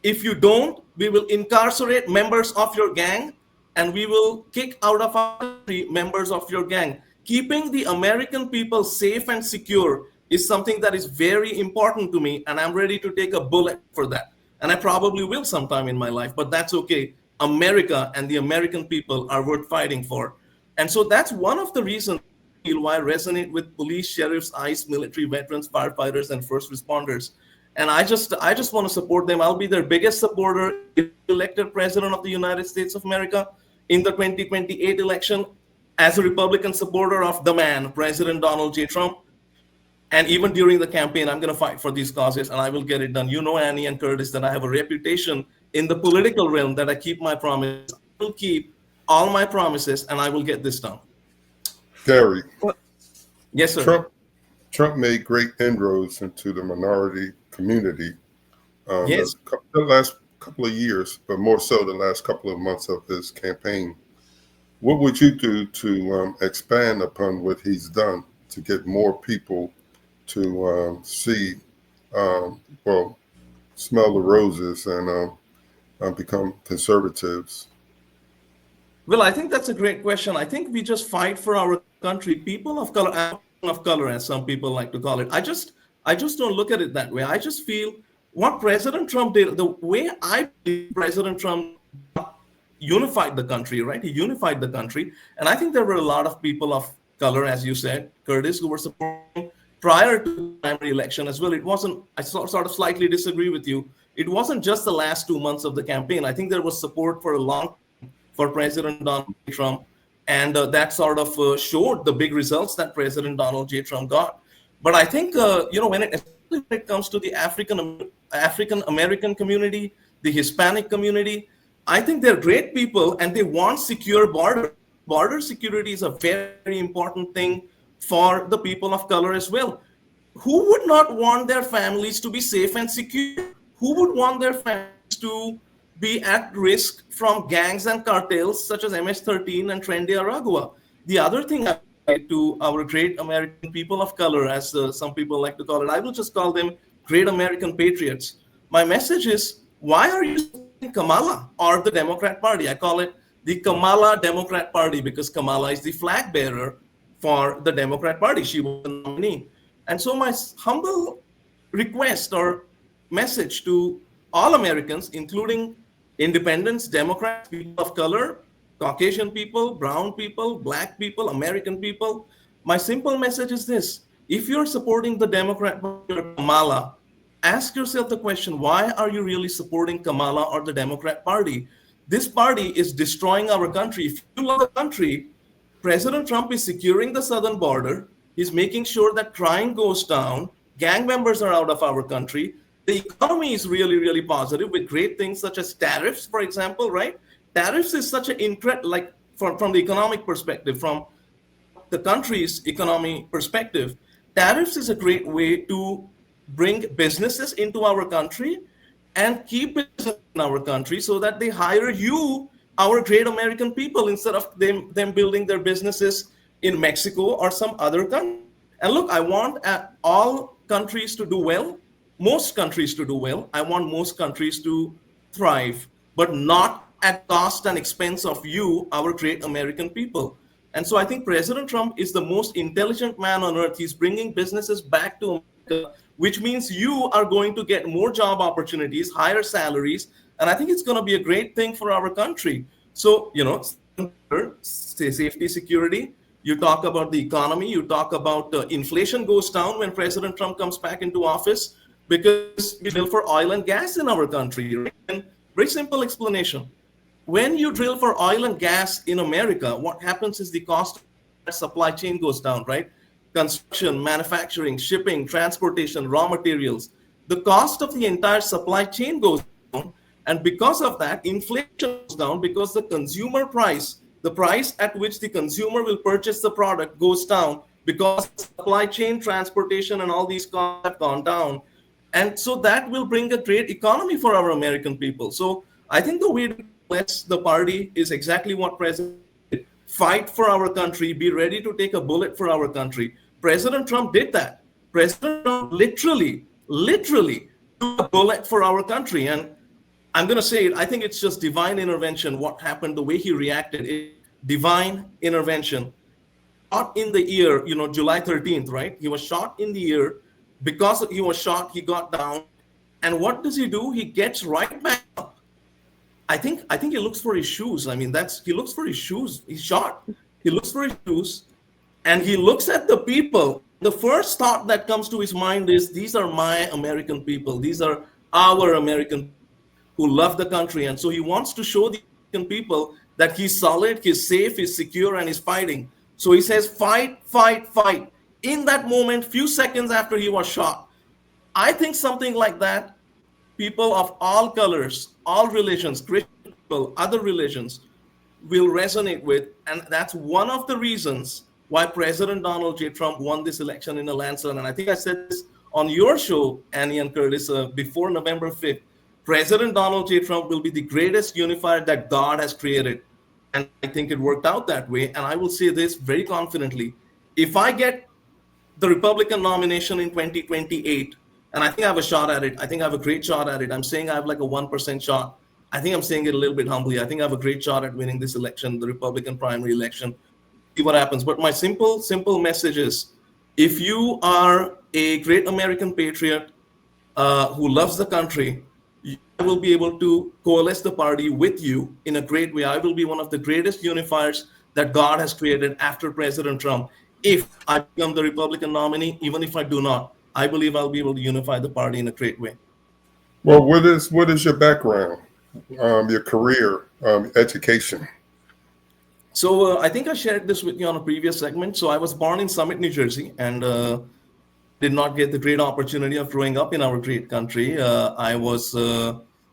If you don't, we will incarcerate members of your gang and we will kick out of our country members of your gang. Keeping the American people safe and secure is something that is very important to me, and I'm ready to take a bullet for that. And I probably will sometime in my life, but that's okay. America and the American people are worth fighting for. And so that's one of the reasons why I resonate with police, sheriffs, ICE, military, veterans, firefighters, and first responders. And I just want to support them. I'll be their biggest supporter if elected president of the United States of America in the 2028 election as a Republican supporter of the man, President Donald J. Trump. And even during the campaign, I'm going to fight for these causes, and I will get it done. You know, Annie and Curtis, that I have a reputation in the political realm that I keep my promise. I will keep all my promises, and I will get this done. Gary. Yes, sir. Trump made great inroads into the minority community. Yes. The last couple of years, but more so the last couple of months of his campaign. What would you do to expand upon what he's done to get more people to smell the roses and become conservatives? Well, I think that's a great question. I think we just fight for our country. People of color, as some people like to call it. I just don't look at it that way. I just feel what President Trump did, the way I believe President Trump unified the country, right? He unified the country. And I think there were a lot of people of color, as you said, Curtis, who were supporting prior to the primary election as well. It wasn't, I sort of slightly disagree with you. It wasn't just the last 2 months of the campaign. I think there was support for a long time for President Donald J. Trump. And that sort of showed the big results that President Donald J. Trump got. But I think, when it comes to the African American community, the Hispanic community, I think they're great people and they want secure borders. Border security is a very important thing for the people of color as well. Who would not want their families to be safe and secure? Who would want their families to be at risk from gangs and cartels such as MS-13 and Tren de Aragua? The other thing I say to our great American people of color, as some people like to call it, I will just call them great American patriots. My message is, why are you supporting Kamala or the Democrat Party? I call it the Kamala Democrat Party because Kamala is the flag bearer for the Democrat Party. She was the nominee. And so my humble request or message to all Americans, including independents, Democrats, people of color, Caucasian people, brown people, black people, American people, my simple message is this. If you're supporting the Democrat Party or Kamala, ask yourself the question, why are you really supporting Kamala or the Democrat Party? This party is destroying our country. If you love the country, President Trump is securing the southern border. He's making sure that crime goes down. Gang members are out of our country. The economy is really, really positive with great things such as tariffs, for example, right? Tariffs is such an from the economic perspective, from the country's economy perspective, tariffs is a great way to bring businesses into our country and keep business in our country so that they hire you, our great American people, instead of them building their businesses in Mexico or some other country. And look, I want all countries to do well, most countries to do well. I want most countries to thrive, but not at cost and expense of you, our great American people. And so I think President Trump is the most intelligent man on earth. He's bringing businesses back to America, which means you are going to get more job opportunities, higher salaries. And I think it's going to be a great thing for our country. So, safety, security, you talk about the economy, you talk about inflation goes down when President Trump comes back into office because we drill for oil and gas in our country. Right? And very simple explanation. When you drill for oil and gas in America, what happens is the cost of supply chain goes down, right? Construction, manufacturing, shipping, transportation, raw materials. The cost of the entire supply chain goes down. And because of that, inflation goes down because the consumer price, the price at which the consumer will purchase the product goes down because supply chain, transportation, and all these costs have gone down. And so that will bring a great economy for our American people. So I think the way to bless the party is exactly what President did. Fight for our country, be ready to take a bullet for our country. President Trump did that. President Trump literally took a bullet for our country. And I'm going to say it, I think it's just divine intervention. What happened, the way he reacted, is divine intervention. Shot in the ear, July 13th, right? He was shot in the ear. Because he was shot, he got down. And what does he do? He gets right back up. I think he looks for his shoes. I mean, he looks for his shoes. He's shot. He looks for his shoes. And he looks at the people. The first thought that comes to his mind is, these are my American people. These are our American people who love the country. And so he wants to show the American people that he's solid, he's safe, he's secure, and he's fighting. So he says, fight, fight, fight. In that moment, few seconds after he was shot. I think something like that, people of all colors, all religions, Christian people, other religions, will resonate with. And that's one of the reasons why President Donald J. Trump won this election in a landslide. And I think I said this on your show, Annie and Curtis, before November 5th. President Donald J. Trump will be the greatest unifier that God has created. And I think it worked out that way. And I will say this very confidently. If I get the Republican nomination in 2028, and I think I have a shot at it. I think I have a great shot at it. I'm saying I have like a 1% shot. I think I'm saying it a little bit humbly. I think I have a great shot at winning this election, the Republican primary election. See what happens. But my simple message is, if you are a great American patriot who loves the country, I will be able to coalesce the party with you in a great way. I will be one of the greatest unifiers that God has created after President Trump. If I become the Republican nominee, even if I do not, I believe I'll be able to unify the party in a great way. Well, what is your background, your career, education? So I think I shared this with you on a previous segment. So I was born in Summit, New Jersey, and did not get the great opportunity of growing up in our great country.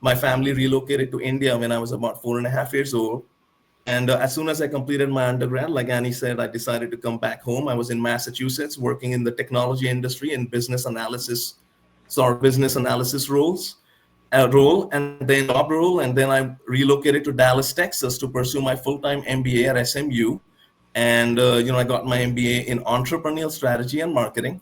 My family relocated to India when I was about 4.5 years old. And as soon as I completed my undergrad, like Annie said, I decided to come back home. I was in Massachusetts working in the technology industry in business analysis role, and then job role. And then I relocated to Dallas, Texas to pursue my full-time MBA at SMU. And, I got my MBA in entrepreneurial strategy and marketing.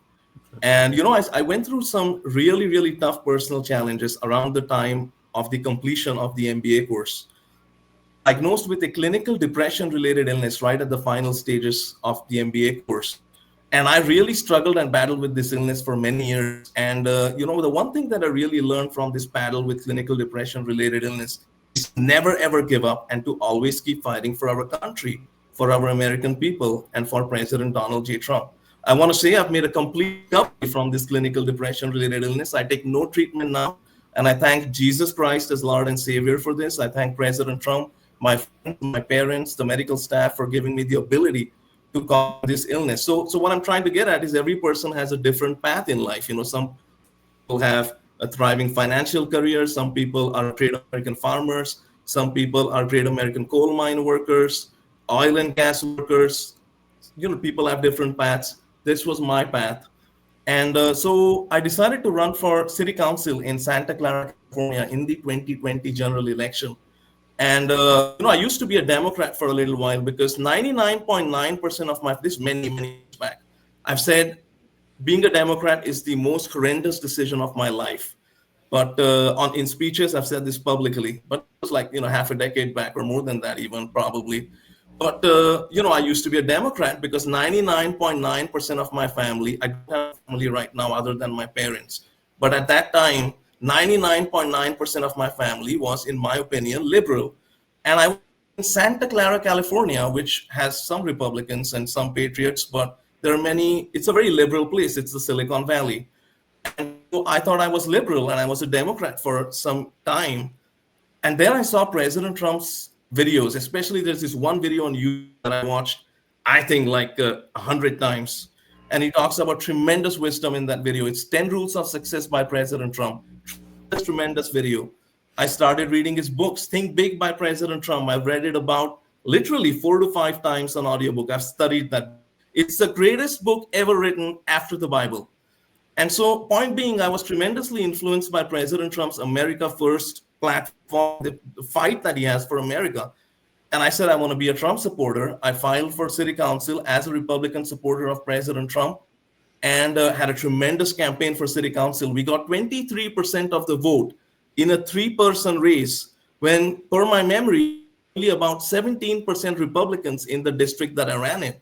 And, I went through some really, really tough personal challenges around the time of the completion of the MBA course. Diagnosed with a clinical depression-related illness right at the final stages of the MBA course. And I really struggled and battled with this illness for many years. And, the one thing that I really learned from this battle with clinical depression-related illness is never, ever give up and to always keep fighting for our country, for our American people, and for President Donald J. Trump. I want to say I've made a complete recovery from this clinical depression-related illness. I take no treatment now. And I thank Jesus Christ as Lord and Savior for this. I thank President Trump, my friends, my parents, the medical staff for giving me the ability to conquer this illness. So what I'm trying to get at is every person has a different path in life. Some people have a thriving financial career. Some people are great American farmers. Some people are great American coal mine workers, oil and gas workers. People have different paths. This was my path. And so I decided to run for city council in Santa Clara, California in the 2020 general election. And, I used to be a Democrat for a little while because 99.9% of this many years back, I've said being a Democrat is the most horrendous decision of my life. But in speeches, I've said this publicly, but it was like, half a decade back or more than that even probably. But, I used to be a Democrat because 99.9% of my family, I don't have a family right now other than my parents. But at that time, 99.9% of my family was, in my opinion, liberal. And I was in Santa Clara, California, which has some Republicans and some patriots, but there are many, it's a very liberal place. It's the Silicon Valley. And so I thought I was liberal and I was a Democrat for some time. And then I saw President Trump's videos, especially there's this one video on YouTube that I watched, I think like 100 times. And he talks about tremendous wisdom in that video. It's 10 Rules of Success by President Trump. Tremendous video. I started reading his books, Think Big by President Trump. I've read it about literally 4 to 5 times on audiobook. I've studied that. It's the greatest book ever written after the Bible. And so, point being, I was tremendously influenced by President Trump's America First platform, the fight that he has for America. And I said, I want to be a Trump supporter. I filed for city council as a Republican supporter of President Trump and had a tremendous campaign for city council. We got 23% of the vote in a 3-person race when, per my memory, only about 17% Republicans in the district that I ran in.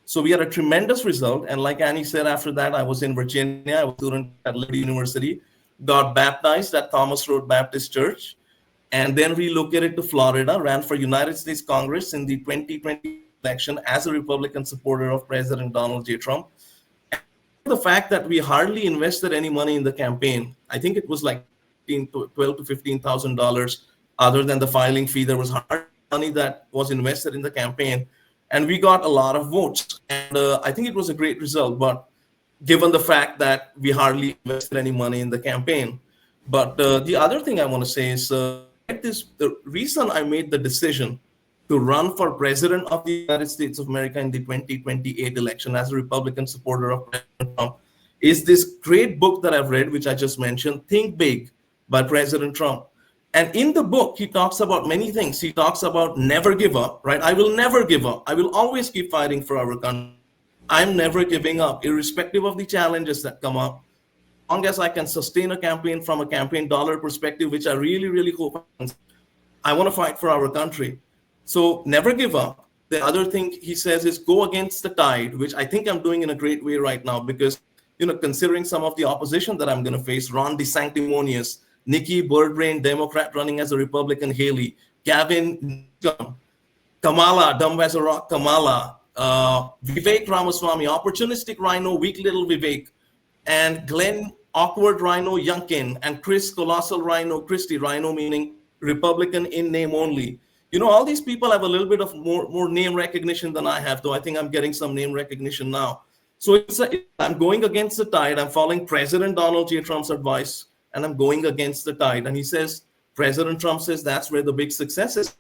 So we had a tremendous result. And like Annie said, after that, I was in Virginia. I was a student at Liberty University, got baptized at Thomas Road Baptist Church, and then relocated to Florida, ran for United States Congress in the 2020 election as a Republican supporter of President Donald J. Trump. And the fact that we hardly invested any money in the campaign, I think it was like $12,000 to $15,000, other than the filing fee. There was hard money that was invested in the campaign. And we got a lot of votes. And I think it was a great result, but given the fact that we hardly invested any money in the campaign. But the other thing I want to say is the reason I made the decision to run for president of the United States of America in the 2028 election as a Republican supporter of President Trump is this great book that I've read, which I just mentioned, Think Big by President Trump. And in the book, he talks about many things. He talks about never give up, right? I will never give up. I will always keep fighting for our country. I'm never giving up, irrespective of the challenges that come up. As long as I can sustain a campaign from a campaign dollar perspective, which I really, really hope I want to fight for our country. So never give up. The other thing he says is go against the tide, which I think I'm doing in a great way right now because, considering some of the opposition that I'm going to face, Ron DeSanctimonious, Nikki Birdbrain, Democrat running as a Republican, Haley, Gavin, Kamala, dumb as a rock, Kamala, Vivek Ramaswamy, opportunistic rhino, weak little Vivek, and Glenn, awkward rhino, Youngkin, and Chris, colossal rhino, Christie, rhino meaning Republican in name only. All these people have a little bit of more name recognition than I have, though I think I'm getting some name recognition now. So I'm going against the tide. I'm following President Donald J. Trump's advice. And I'm going against the tide. And he says, President Trump says that's where the big success is.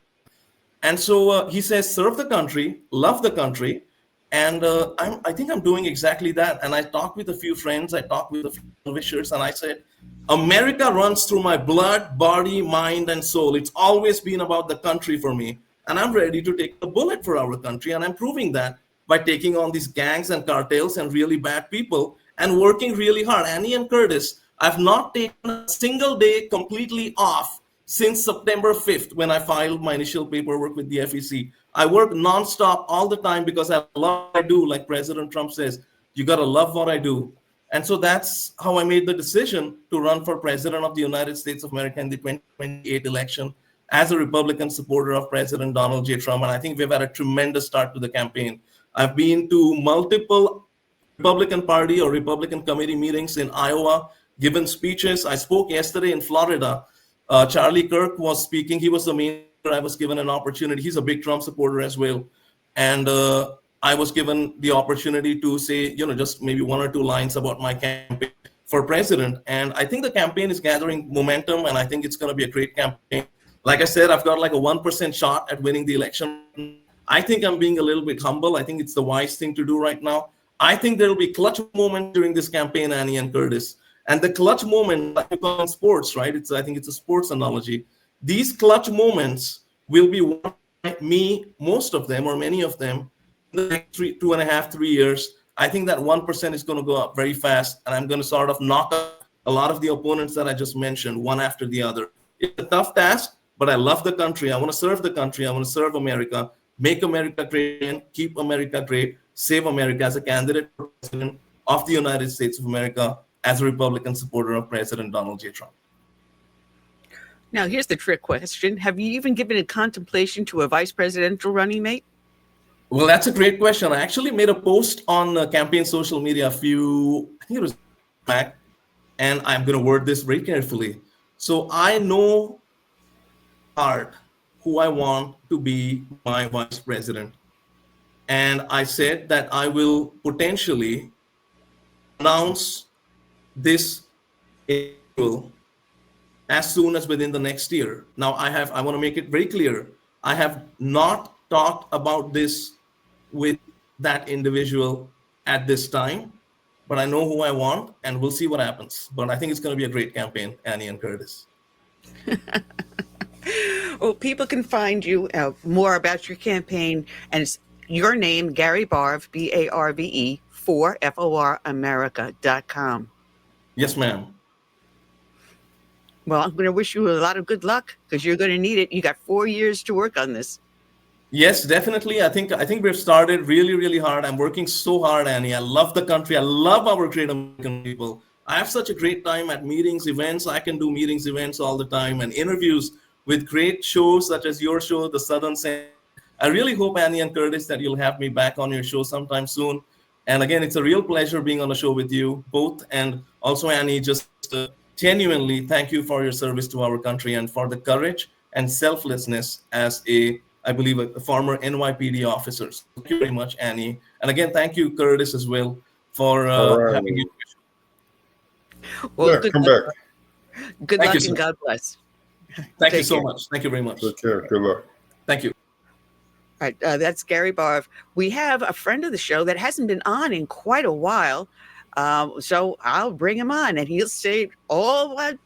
And so he says, serve the country, love the country. And I think I'm doing exactly that. And I talked with a few friends, I talked with a few wishers, and I said, America runs through my blood, body, mind, and soul. It's always been about the country for me. And I'm ready to take a bullet for our country. And I'm proving that by taking on these gangs and cartels and really bad people and working really hard. Annie and Curtis, I've not taken a single day completely off since September 5th when I filed my initial paperwork with the FEC. I work nonstop all the time because I love what I do. Like President Trump says, you got to love what I do. And so that's how I made the decision to run for president of the United States of America in the 2028 election as a Republican supporter of President Donald J. Trump. And I think we've had a tremendous start to the campaign. I've been to multiple Republican Party or Republican committee meetings in Iowa, given speeches. I spoke yesterday in Florida. Charlie Kirk was speaking. He was the main. I was given an opportunity. He's a big Trump supporter as well. And I was given the opportunity to say, just maybe 1 or 2 lines about my campaign for president. And I think the campaign is gathering momentum, and I think it's going to be a great campaign. Like I said, I've got like a 1% shot at winning the election. I think I'm being a little bit humble. I think it's the wise thing to do right now. I think there will be clutch moments during this campaign, Annie and Curtis. And the clutch moment, like in sports, right? I think it's a sports analogy. These clutch moments will be won by me, most of them or many of them, in the next 2.5, 3 years. I think that 1% is going to go up very fast, and I'm going to sort of knock up a lot of the opponents that I just mentioned, one after the other. It's a tough task, but I love the country. I want to serve the country. I want to serve America, make America great again, keep America great, save America as a candidate for president of the United States of America, as a Republican supporter of President Donald J. Trump. Now, here's the trick question. Have you even given a contemplation to a vice presidential running mate? Well, that's a great question. I actually made a post on campaign social media I think it was back, and I'm going to word this very carefully. So I know hard who I want to be my vice president. And I said that I will potentially announce this April as soon as within the next year. Now I want to make it very clear. I have not talked about this with that individual at this time, but I know who I want, and we'll see what happens. But I think it's going to be a great campaign, Annie and Curtis. Well, people can find you more about your campaign, and it's your name, Gary Barve, BARVE, for FORAmerica.com. Yes, ma'am. Well, I'm going to wish you a lot of good luck because you're going to need it. You got 4 years to work on this. Yes, definitely. I think we've started really, really hard. I'm working so hard, Annie. I love the country. I love our great American people. I have such a great time at meetings, events. I can do meetings, events all the time, and interviews with great shows such as your show, The Southern Sense. I really hope, Annie and Curtis, that you'll have me back on your show sometime soon. And again, it's a real pleasure being on the show with you both. And also, Annie, just genuinely thank you for your service to our country and for the courage and selflessness as I believe, a former NYPD officer. Thank you very much, Annie. And again, thank you, Curtis, as well, for having you. Well, yeah, come back. Good luck and God bless. Thank you so much. Thank you very much. Take care. Good luck. Thank you. All right, that's Gary Barve. We have a friend of the show that hasn't been on in quite a while, so I'll bring him on, and he'll say all what.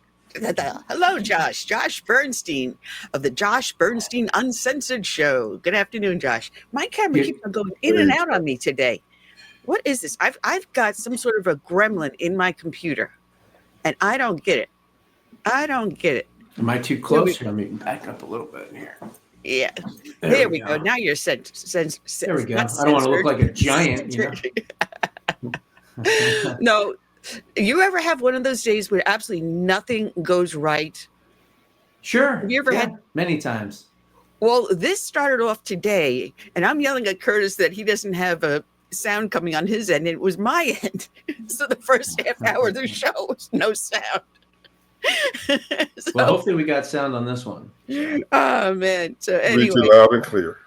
Hello, Josh. Josh Bernstein of the Josh Bernstein Uncensored Show. Good afternoon, Josh. My camera keeps on going in and out on me today. What is this? I've got some sort of a gremlin in my computer, and I don't get it. I don't get it. Am I too close? Let me back up a little bit here. Yeah. There we go. Now you're sent. There we go. I don't want to look like a giant, you know? No. You ever have one of those days where absolutely nothing goes right? Sure. Have you ever had many times? Well, this started off today, and I'm yelling at Curtis that he doesn't have a sound coming on his end. And it was my end. So the first half hour of the show was no sound. Well, hopefully we got sound on this one. Oh, man. So anyway. Read you loud and clear.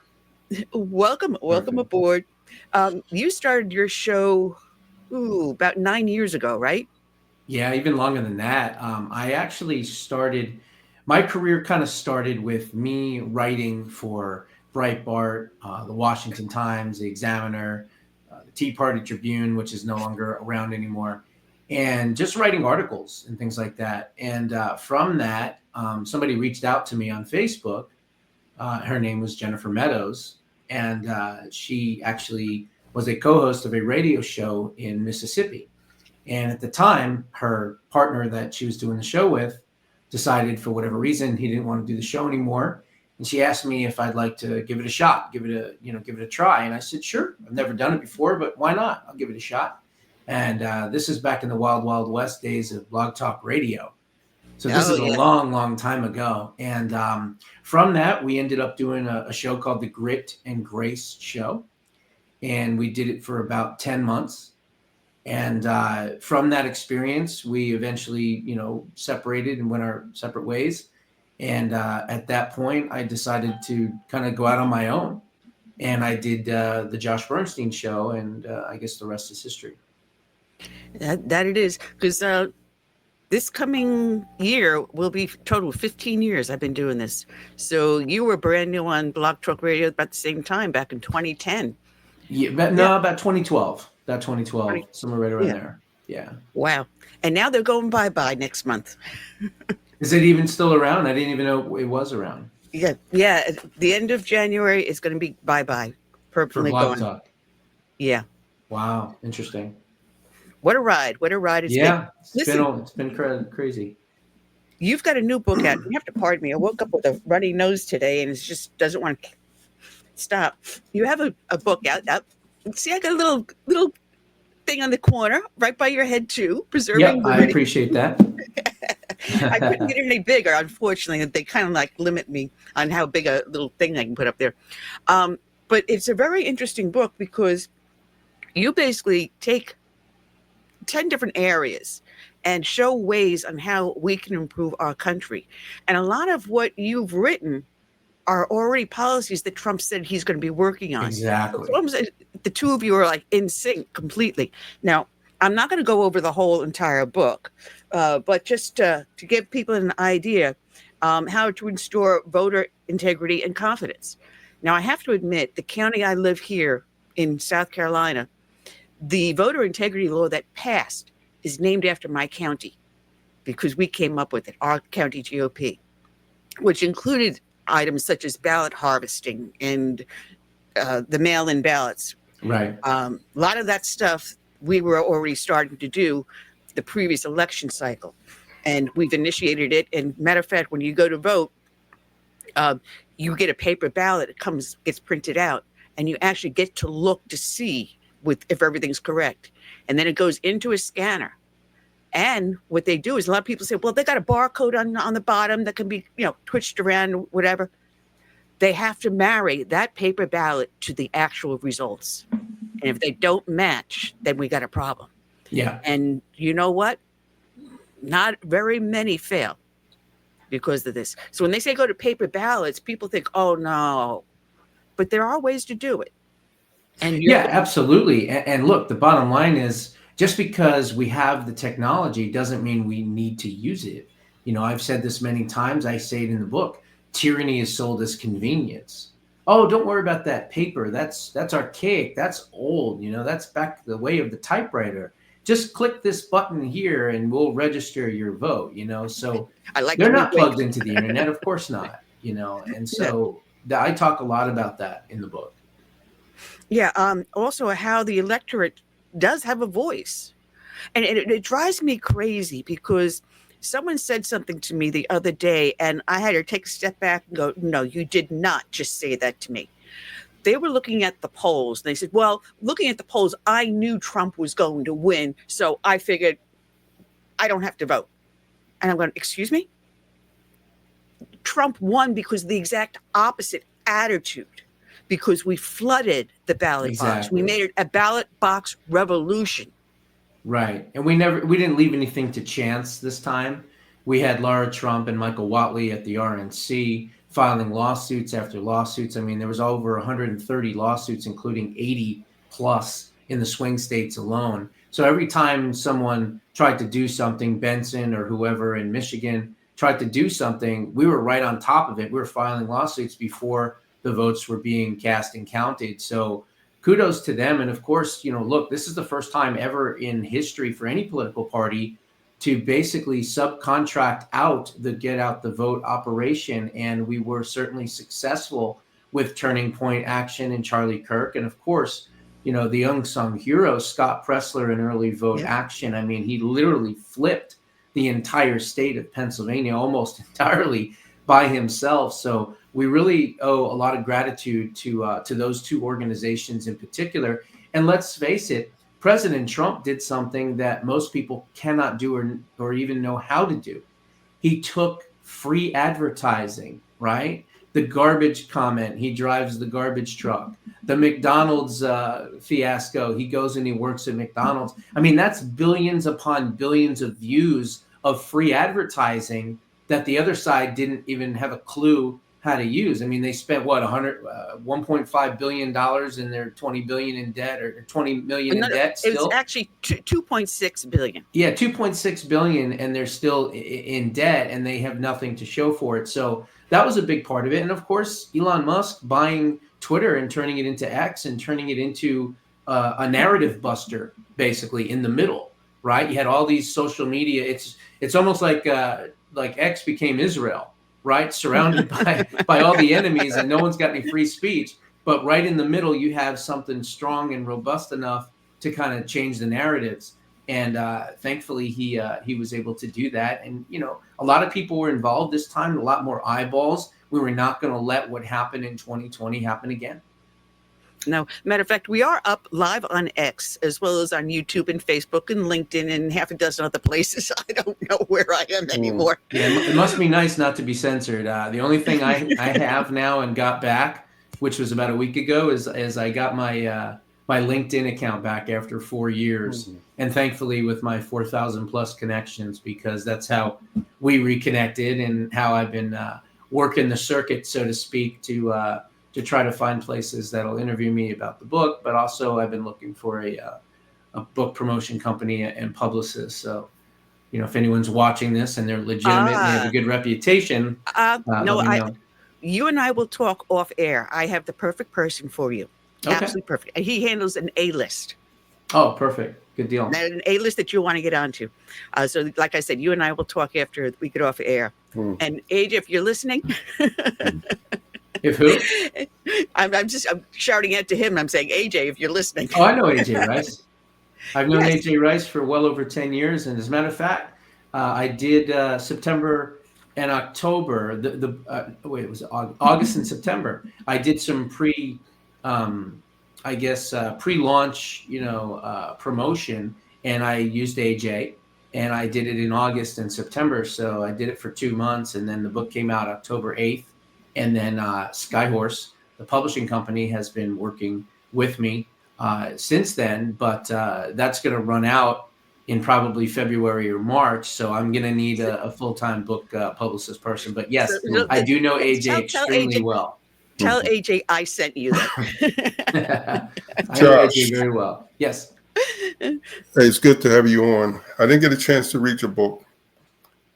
Welcome aboard. You started your show about 9 years ago, right? Yeah, even longer than that. I actually my career kind of started with me writing for Breitbart, the Washington Times, the Examiner, the Tea Party Tribune, which is no longer around anymore, and just writing articles and things like that. And from that, somebody reached out to me on Facebook. Her name was Jennifer Meadows, and she actually was a co-host of a radio show in Mississippi. And at the time, her partner that she was doing the show with decided for whatever reason he didn't want to do the show anymore. And she asked me if I'd like to give it a shot, give it a try. And I said, sure. I've never done it before, but why not? I'll give it a shot. And this is back in the Wild Wild West days of Blog Talk Radio. So this is a long, long time ago. And from that, we ended up doing a show called The Grit and Grace Show. And we did it for about 10 months. And from that experience, we eventually, separated and went our separate ways. And at that point, I decided to kind of go out on my own. And I did the Josh Bernstein Show, and I guess the rest is history. That it is, because this coming year will be total 15 years I've been doing this. So you were brand new on Blog Talk Radio about the same time, back in 2010. Yeah, about 2012. About 2012, somewhere right around there. Yeah. Wow. And now they're going bye-bye next month. Is it even still around? I didn't even know it was around. Yeah. At the end of January, it's going to be bye-bye. Permanently For Blog gone. Talk. Yeah. Wow. Interesting. What a ride. What a ride it's been. Yeah, Listen, it's been crazy. you've got a new book out. You have to pardon me. I woke up with a runny nose today and it just doesn't want to stop. You have a book out. See, I got a little thing on the corner right by your head too, preserving. Yeah, I appreciate that. I couldn't get it any bigger, unfortunately. They kind of like limit me on how big a little thing I can put up there. But it's a very interesting book because you basically take 10 different areas and show ways on how we can improve our country. And a lot of what you've written are already policies that Trump said he's going to be working on. Exactly. It's almost like the two of you are like in sync completely. Now, I'm not going to go over the whole entire book, but just to give people an idea how to restore voter integrity and confidence. Now, I have to admit, the county I live here in South Carolina, the voter integrity law that passed is named after my county because we came up with it, our county GOP, which included items such as ballot harvesting and the mail-in ballots. Right. A lot of that stuff we were already starting to do the previous election cycle, and we've initiated it. And matter of fact, when you go to vote, you get a paper ballot. It gets printed out, and you actually get to look to see if everything's correct. And then it goes into a scanner. And what they do is a lot of people say, well, they got a barcode on the bottom that can be, twitched around, whatever. They have to marry that paper ballot to the actual results. And if they don't match, then we got a problem. Yeah. And you know what? Not very many fail because of this. So when they say go to paper ballots, people think, oh, no. But there are ways to do it. And yeah, absolutely. And look, the bottom line is just because we have the technology doesn't mean we need to use it. I've said this many times. I say it in the book. Tyranny is sold as convenience. Oh, don't worry about that paper. That's archaic. That's old. That's back the way of the typewriter. Just click this button here and we'll register your vote. So they're not plugged into the internet. Of course not. And so I talk a lot about that in the book. Yeah. Also, how the electorate does have a voice, and it drives me crazy because someone said something to me the other day, and I had to take a step back and go, "No, you did not just say that to me." They were looking at the polls, and they said, "Well, looking at the polls, I knew Trump was going to win, so I figured I don't have to vote." And I'm going, "Excuse me? Trump won because of the exact opposite attitude." Because we flooded the ballot box. We made it a ballot box revolution. Right. And we didn't leave anything to chance this time. We had Laura Trump and Michael Whatley at the RNC filing lawsuits after lawsuits. I mean, there was over 130 lawsuits, including 80 plus in the swing states alone. So every time someone tried to do something, Benson or whoever in Michigan tried to do something, we were right on top of it. We were filing lawsuits before the votes were being cast and counted. So kudos to them. And of course, look, this is the first time ever in history for any political party to basically subcontract out the get out the vote operation. And we were certainly successful with Turning Point Action and Charlie Kirk. And of course, the unsung hero, Scott Pressler in Early Vote Action. I mean, he literally flipped the entire state of Pennsylvania almost entirely by himself. So we really owe a lot of gratitude to those two organizations in particular. And let's face it, President Trump did something that most people cannot do or even know how to do. He took free advertising, right? The garbage comment, he drives the garbage truck. The McDonald's fiasco, he goes and he works at McDonald's. I mean, that's billions upon billions of views of free advertising that the other side didn't even have a clue how to use. I mean, they spent $1.5 billion and they're 20 billion in debt or 20 million in debt still. It was actually 2.6 billion. Yeah, 2.6 billion, and they're still in debt and they have nothing to show for it. So that was a big part of it. And of course, Elon Musk buying Twitter and turning it into X and turning it into a narrative buster, basically in the middle, right? You had all these social media. It's almost like X became Israel, right? Surrounded by all the enemies and no one's got any free speech. But right in the middle, you have something strong and robust enough to kind of change the narratives. And thankfully, he was able to do that. And, you know, a lot of people were involved this time, a lot more eyeballs. We were not going to let what happened in 2020 happen again. No, matter of fact, we are up live on X as well as on YouTube and Facebook and LinkedIn and half a dozen other places. I don't know where I am anymore. Yeah, it must be nice not to be censored. The only thing I have now and got back, which was about a week ago, is I got my my LinkedIn account back after 4 years, and thankfully with my 4,000 plus connections, because that's how we reconnected and how I've been working the circuit, so to speak, to try to find places that'll interview me about the book. But also I've been looking for a book promotion company and publicist. So, you know, if anyone's watching this and they're legitimate and they have a good reputation, you and I will talk off air. I have the perfect person for you. Okay. Absolutely perfect. And he handles an A-list. Oh, perfect. Good deal. An A-list that you want to get onto. So like I said, you and I will talk after we get off air. And AJ, if you're listening. If who? I'm shouting out to him. I'm saying, AJ, if you're listening. Oh, I know AJ Rice. I've known AJ Rice for well over 10 years. And as a matter of fact, I did September and October. It was August and September. I did some pre-launch, promotion, and I used AJ, and I did it in August and September. So I did it for 2 months, and then the book came out October 8th. And then Skyhorse, the publishing company, has been working with me since then, but that's going to run out in probably February or March. So I'm going to need a full-time book publicist person. But yes, I do know AJ extremely well. Tell AJ I sent you that. I know AJ very well. Yes. Hey, it's good to have you on. I didn't get a chance to read your book,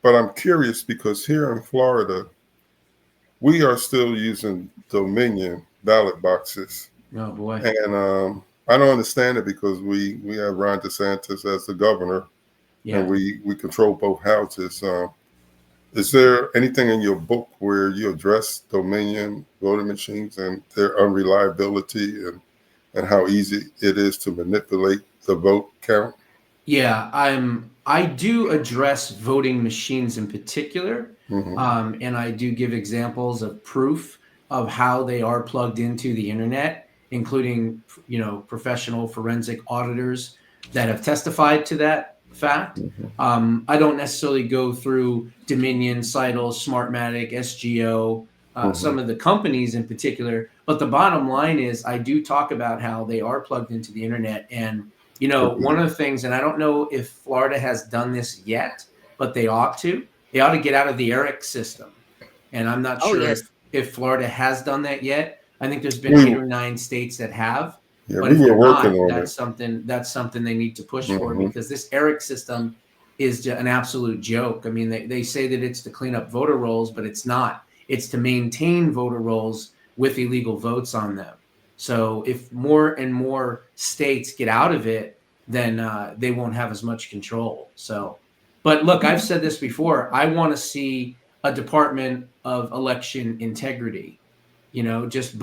but I'm curious because here in Florida, we are still using Dominion ballot boxes. Oh, boy. And I don't understand it because we have Ron DeSantis as the governor, and we control both houses. Is there anything in your book where you address Dominion voting machines and their unreliability and how easy it is to manipulate the vote count? Yeah, I do address voting machines in particular. And I do give examples of proof of how they are plugged into the internet, including, professional forensic auditors that have testified to that fact. I don't necessarily go through Dominion, Seidel, Smartmatic, SGO, some of the companies in particular. But the bottom line is I do talk about how they are plugged into the internet. And, one of the things, and I don't know if Florida has done this yet, but they ought to. They ought to get out of the ERIC system. And I'm not sure if Florida has done that yet. I think there's been 8 or 9 states that have. Yeah, but we if were they're working not, on that's something they need to push for, because this ERIC system is an absolute joke. I mean, they say that it's to clean up voter rolls, but it's not. It's to maintain voter rolls with illegal votes on them. So if more and more states get out of it, then they won't have as much control. So. But look, I've said this before. I want to see a Department of Election Integrity. Just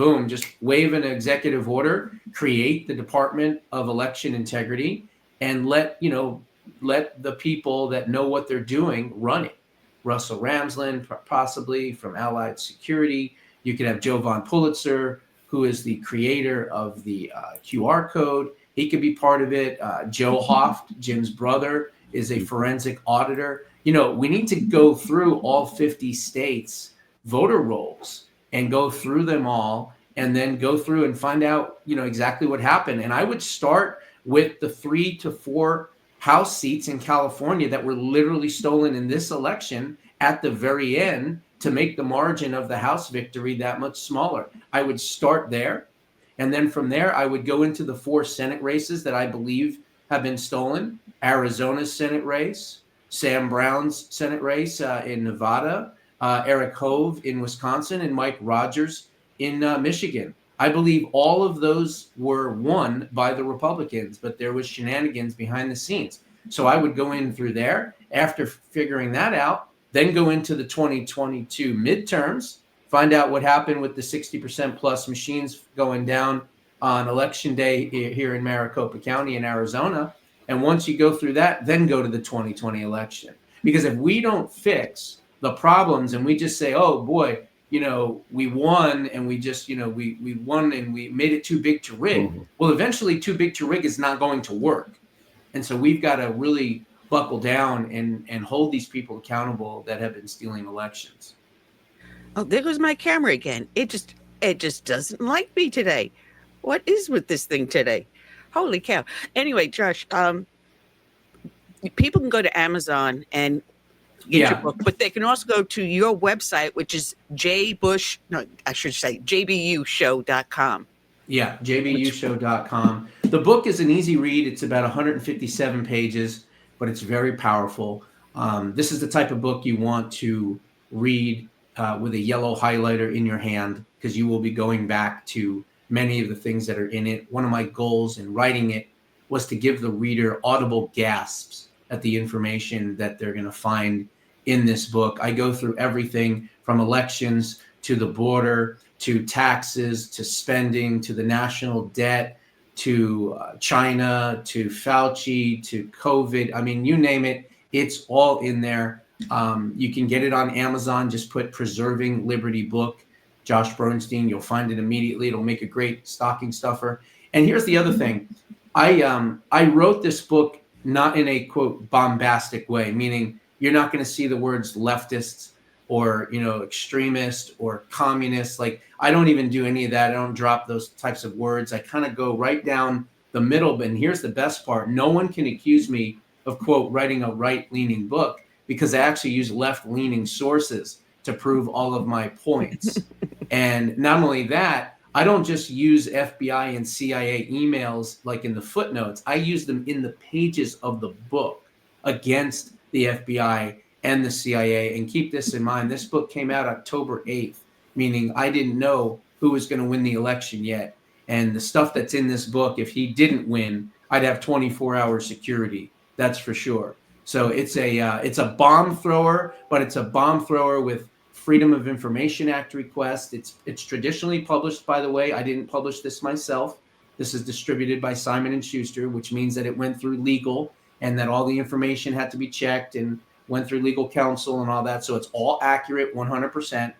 wave an executive order, create the Department of Election Integrity, and let the people that know what they're doing run it. Russell Ramsland, possibly from Allied Security. You could have Jovan Pulitzer, who is the creator of the QR code. He could be part of it. Joe Hoft, Jim's brother, is a forensic auditor. We need to go through all 50 states' voter rolls and go through them all, and then go through and find out, exactly what happened. And I would start with the 3 to 4 House seats in California that were literally stolen in this election at the very end to make the margin of the House victory that much smaller. I would start there. And then from there, I would go into the 4 Senate races that I believe have been stolen. Arizona's Senate race, Sam Brown's Senate race in Nevada, Eric Hove in Wisconsin, and Mike Rogers in Michigan. I believe all of those were won by the Republicans, but there was shenanigans behind the scenes. So I would go in through there. After figuring that out, then go into the 2022 midterms, find out what happened with the 60% plus machines going down on election day here in Maricopa County in Arizona. And once you go through that, then go to the 2020 election. Because if we don't fix the problems and we just say, oh boy, we won and we just, we won and we made it too big to rig. Well, eventually too big to rig is not going to work. And so we've got to really buckle down and hold these people accountable that have been stealing elections. Oh, there goes my camera again. It just doesn't like me today. What is with this thing today? Holy cow. Anyway, Josh, people can go to Amazon and get your book, but they can also go to your website, which is jbushow.com. Yeah, jbushow.com. The book is an easy read. It's about 157 pages, but it's very powerful. This is the type of book you want to read with a yellow highlighter in your hand, because you will be going back to many of the things that are in it. One of my goals in writing it was to give the reader audible gasps at the information that they're going to find in this book. I go through everything from elections to the border, to taxes, to spending, to the national debt, to China, to Fauci, to COVID. I mean, you name it, it's all in there. You can get it on Amazon. Just put Preserving Liberty book, Josh Bernstein. You'll find it immediately. It'll make a great stocking stuffer. And here's the other thing. I wrote this book not in a, quote, bombastic way, meaning you're not going to see the words leftists or, extremist or communist. Like, I don't even do any of that. I don't drop those types of words. I kind of go right down the middle. And here's the best part. No one can accuse me of, quote, writing a right-leaning book, because I actually use left-leaning sources to prove all of my points. And not only that, I don't just use FBI and CIA emails like in the footnotes. I use them in the pages of the book against the FBI and the CIA. And keep this in mind, this book came out October 8th, meaning I didn't know who was going to win the election yet. And the stuff that's in this book, if he didn't win, I'd have 24-hour security. That's for sure. So it's a bomb thrower, but it's a bomb thrower with Freedom of Information Act request. It's traditionally published, by the way. I didn't publish this myself. This is distributed by Simon & Schuster, which means that it went through legal and that all the information had to be checked and went through legal counsel and all that. So it's all accurate, 100%.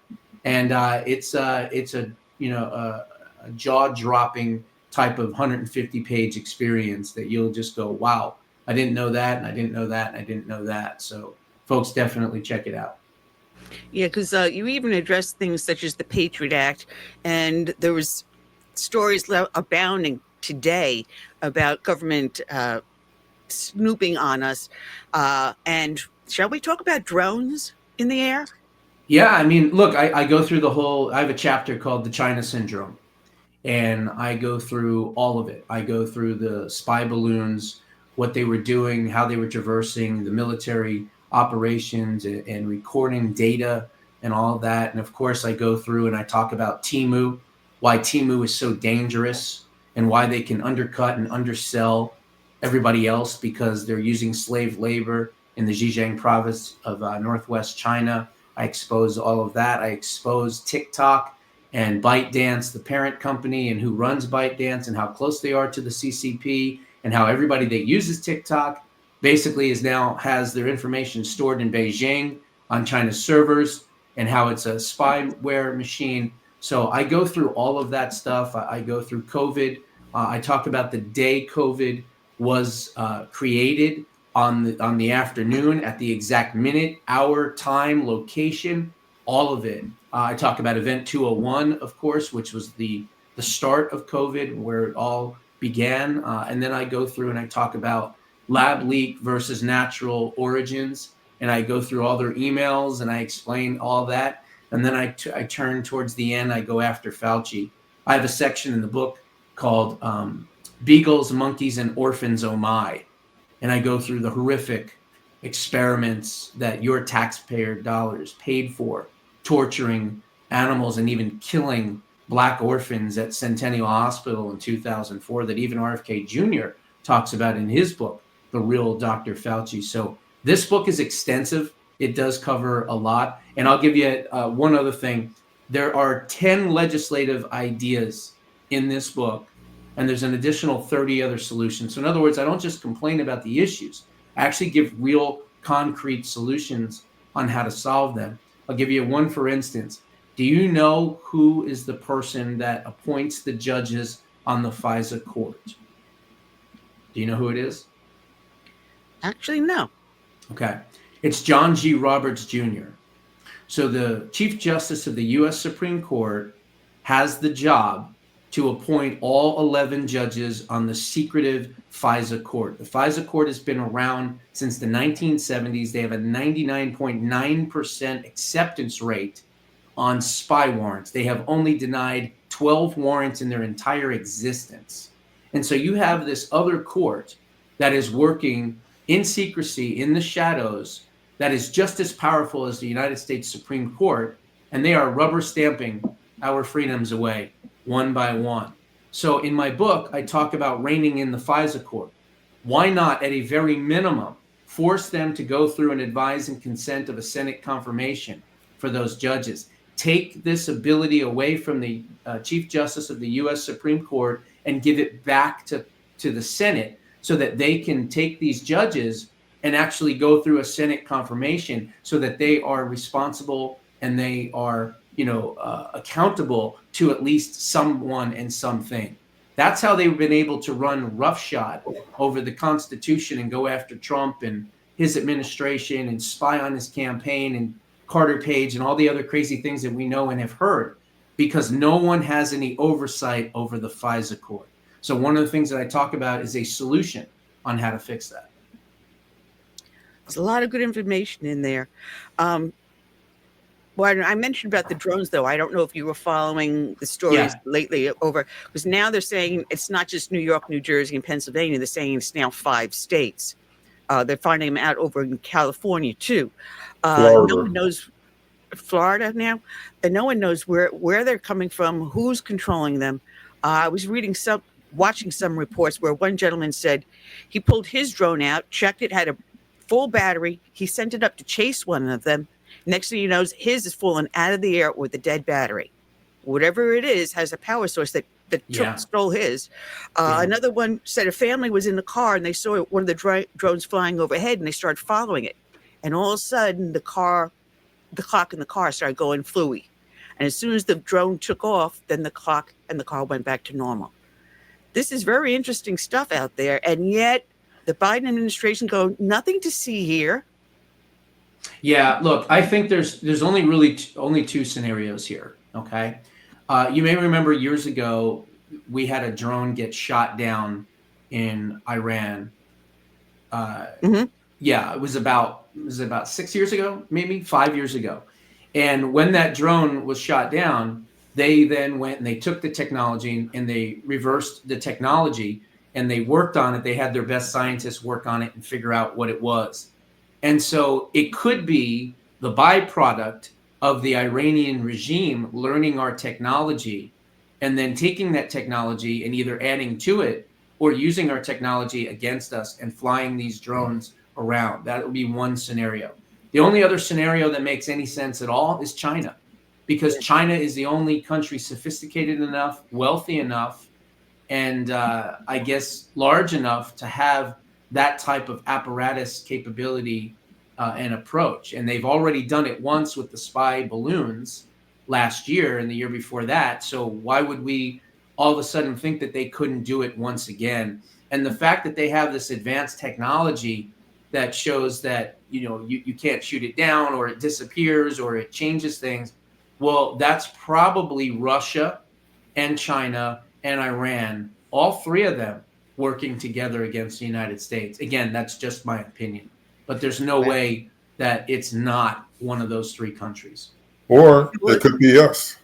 And it's a jaw-dropping type of 150-page experience that you'll just go, wow, I didn't know that, and I didn't know that, and I didn't know that. So folks, definitely check it out. Yeah, because you even addressed things such as the Patriot Act, and there was stories abounding today about government snooping on us. And shall we talk about drones in the air? Yeah, I mean, look, I go through I have a chapter called The China Syndrome, and I go through all of it. I go through the spy balloons, what they were doing, how they were traversing the military operations and recording data and all of that. And of course, I go through and I talk about Temu, why Temu is so dangerous and why they can undercut and undersell everybody else because they're using slave labor in the Zhejiang province of Northwest China. I expose all of that. I expose TikTok and ByteDance, the parent company, and who runs ByteDance and how close they are to the CCP, and how everybody that uses TikTok basically has their information stored in Beijing on China's servers, and how it's a spyware machine. So I go through all of that stuff. I go through COVID. I talk about the day COVID was created on the afternoon at the exact minute, hour, time, location, all of it. I talk about Event 201, of course, which was the start of COVID, where it all began. And then I go through and I talk about lab leak versus natural origins. And I go through all their emails and I explain all that. And then I turn towards the end, I go after Fauci. I have a section in the book called Beagles, Monkeys, and Orphans, Oh My. And I go through the horrific experiments that your taxpayer dollars paid for, torturing animals and even killing Black orphans at Centennial Hospital in 2004 that even RFK Jr. talks about in his book, The Real Dr. Fauci. So this book is extensive. It does cover a lot. And I'll give you one other thing. There are 10 legislative ideas in this book. and there's an additional 30 other solutions. So in other words, I don't just complain about the issues. I actually give real concrete solutions on how to solve them. I'll give you one for instance. Do you know who is the person that appoints the judges on the FISA court? Do you know who it is? Actually, no. Okay. It's John G. Roberts Jr. So the Chief Justice of the U.S. Supreme Court has the job to appoint all 11 judges on the secretive FISA court. The FISA court has been around since the 1970s. They have a 99.9% acceptance rate on spy warrants. They have only denied 12 warrants in their entire existence. And so you have this other court that is working in secrecy, in the shadows, that is just as powerful as the United States Supreme Court, and they are rubber stamping our freedoms away one by one. So in my book, I talk about reining in the FISA court. Why not, at a very minimum, force them to go through and advise and consent of a Senate confirmation for those judges? Take this ability away from the Chief Justice of the U.S. Supreme Court and give it back to the Senate so that they can take these judges and actually go through a Senate confirmation so that they are responsible and they are, accountable to at least someone and something. That's how they've been able to run roughshod over the Constitution and go after Trump and his administration and spy on his campaign and Carter Page and all the other crazy things that we know and have heard, because no one has any oversight over the FISA court. So one of the things that I talk about is a solution on how to fix that. There's a lot of good information in there. Well, I mentioned about the drones, though. I don't know if you were following the stories lately over, because now they're saying it's not just New York, New Jersey, and Pennsylvania. They're saying it's now 5 states. They're finding them out over in California, too. No one knows Florida now, and no one knows where they're coming from, who's controlling them. I was watching some reports where one gentleman said he pulled his drone out, checked it, had a full battery. He sent it up to chase one of them. Next thing he knows, his is falling out of the air with a dead battery. Whatever it is has a power source that stole his. Another one said a family was in the car and they saw one of the drones flying overhead and they started following it. And all of a sudden, the clock in the car started going fluey. And as soon as the drone took off, then the clock and the car went back to normal. This is very interesting stuff out there. And yet the Biden administration go, nothing to see here. Yeah, look, I think there's only 2 scenarios here. Okay. You may remember years ago, we had a drone get shot down in Iran. Yeah, it was about 6 years ago, maybe 5 years ago. And when that drone was shot down, they then went and they took the technology and they reversed the technology and they worked on it. They had their best scientists work on it and figure out what it was. And so it could be the byproduct of the Iranian regime learning our technology and then taking that technology and either adding to it or using our technology against us and flying these drones around. That would be one scenario. The only other scenario that makes any sense at all is China, because China is the only country sophisticated enough, wealthy enough, and I guess large enough to have that type of apparatus capability and approach. And they've already done it once with the spy balloons last year and the year before that. So why would we all of a sudden think that they couldn't do it once again? And the fact that they have this advanced technology that shows that, you can't shoot it down or it disappears or it changes things. Well, that's probably Russia and China and Iran, all 3 of them working together against the United States. Again, that's just my opinion, but there's no way that it's not one of those 3 countries. Or it could be us.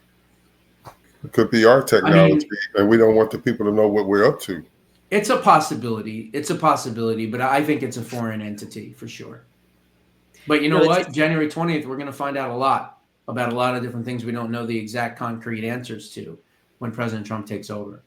It could be our technology, and we don't want the people to know what we're up to. It's a possibility. But I think it's a foreign entity for sure. But you know what? January 20th, we're going to find out a lot about a lot of different things we don't know the exact concrete answers to when President Trump takes over.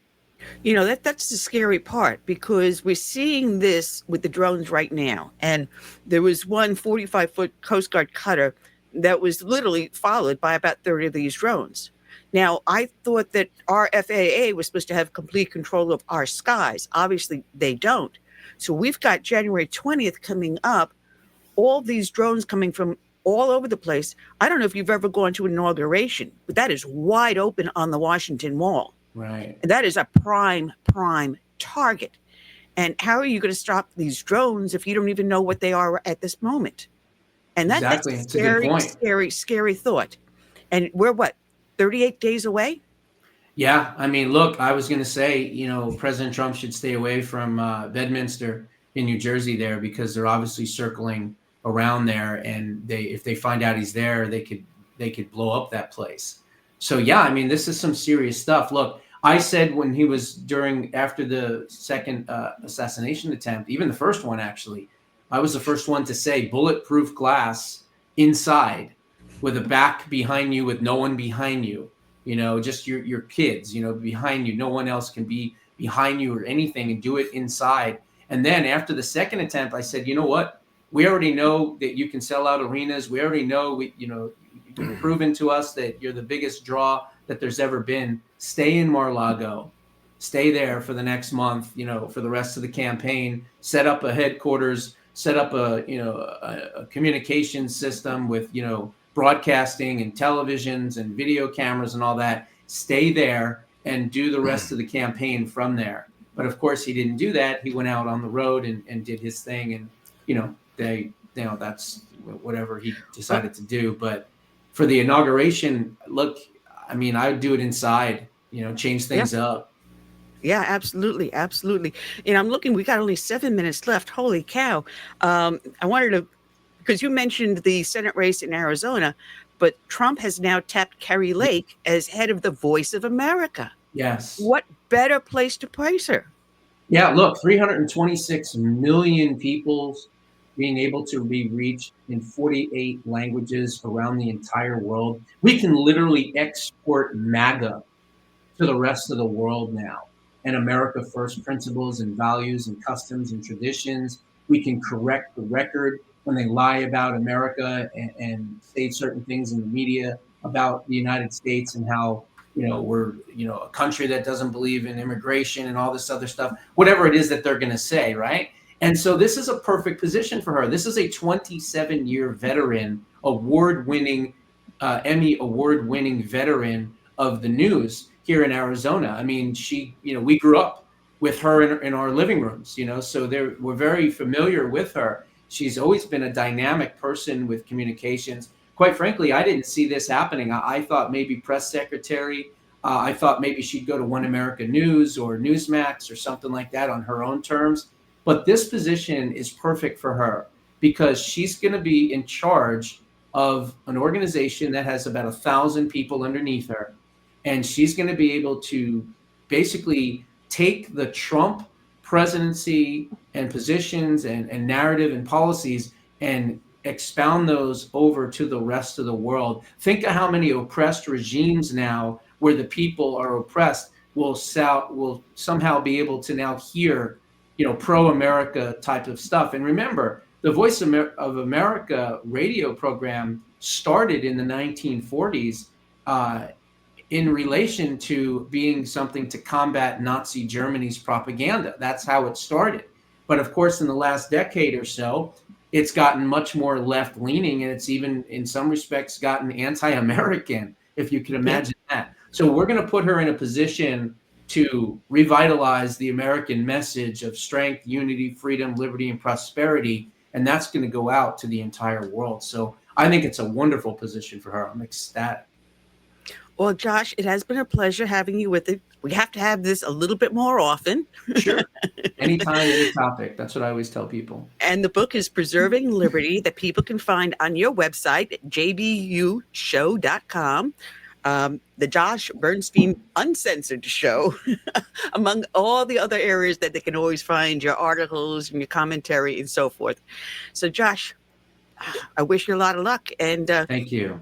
That's the scary part, because we're seeing this with the drones right now. And there was one 45-foot Coast Guard cutter that was literally followed by about 30 of these drones. Now, I thought that our FAA was supposed to have complete control of our skies. Obviously, they don't. So we've got January 20th coming up, all these drones coming from all over the place. I don't know if you've ever gone to an inauguration, but that is wide open on the Washington Mall. Right. And that is a prime target. And how are you going to stop these drones if you don't even know what they are at this moment? And Exactly. that's It's a good point. scary thought. And we're 38 days away? Yeah, I mean, look, I was going to say, President Trump should stay away from Bedminster in New Jersey there, because they're obviously circling around there, and if they find out he's there, they could blow up that place. So yeah, I mean, this is some serious stuff. Look, I said when he was after the second assassination attempt, even the first one actually, I was the first one to say bulletproof glass inside with a back behind you, with no one behind you, just your kids, behind you. No one else can be behind you or anything, and do it inside. And then after the second attempt, I said, you know what? We already know that you can sell out arenas. We already know, you've proven to us that you're the biggest draw that there's ever been. Stay in Mar-a-Lago. Stay there for the next month, for the rest of the campaign. Set up a headquarters, set up a communication system with, broadcasting and televisions and video cameras and all that. Stay there and do the rest of the campaign from there. But of course, he didn't do that. He went out on the road and did his thing. And, that's whatever he decided to do. But for the inauguration, look, I mean, I would do it inside, change things up. Yeah, absolutely. Absolutely. And I'm looking, we got only 7 minutes left. Holy cow. I wanted to, because you mentioned the Senate race in Arizona, but Trump has now tapped Kerry Lake as head of the Voice of America. Yes. What better place to place her? Yeah, look, 326 million people being able to be reached in 48 languages around the entire world. We can literally export MAGA to the rest of the world now, and America First principles and values and customs and traditions. We can correct the record when they lie about America and say certain things in the media about the United States and how, we're, a country that doesn't believe in immigration and all this other stuff, whatever it is that they're going to say, right? And so this is a perfect position for her. This is a 27-year veteran, award-winning, Emmy award-winning veteran of the news here in Arizona. I mean, we grew up with her in our living rooms, so we're very familiar with her. She's always been a dynamic person with communications. Quite frankly, I didn't see this happening. I thought maybe press secretary. I thought maybe she'd go to One America News or Newsmax or something like that on her own terms. But this position is perfect for her because she's going to be in charge of an organization that has about 1,000 people underneath her. And she's going to be able to basically take the Trump presidency and positions and narrative and policies and expound those over to the rest of the world. Think of how many oppressed regimes now where the people are oppressed will somehow be able to now hear pro-America type of stuff. And remember, the Voice of America radio program started in the 1940s in relation to being something to combat Nazi Germany's propaganda. That's how it started. But of course, in the last decade or so, it's gotten much more left-leaning, and it's even, in some respects, gotten anti-American, if you can imagine that. So we're going to put her in a position to revitalize the American message of strength, unity, freedom, liberty, and prosperity. And that's going to go out to the entire world. So I think it's a wonderful position for her. I'm ecstatic. Well, Josh, it has been a pleasure having you with it. We have to have this a little bit more often. Sure. Anytime, any topic. That's what I always tell people. And the book is Preserving Liberty that people can find on your website, jbushow.com. The Josh Bernstein Uncensored Show, among all the other areas that they can always find your articles and your commentary and so forth. So, Josh, I wish you a lot of luck. And thank you.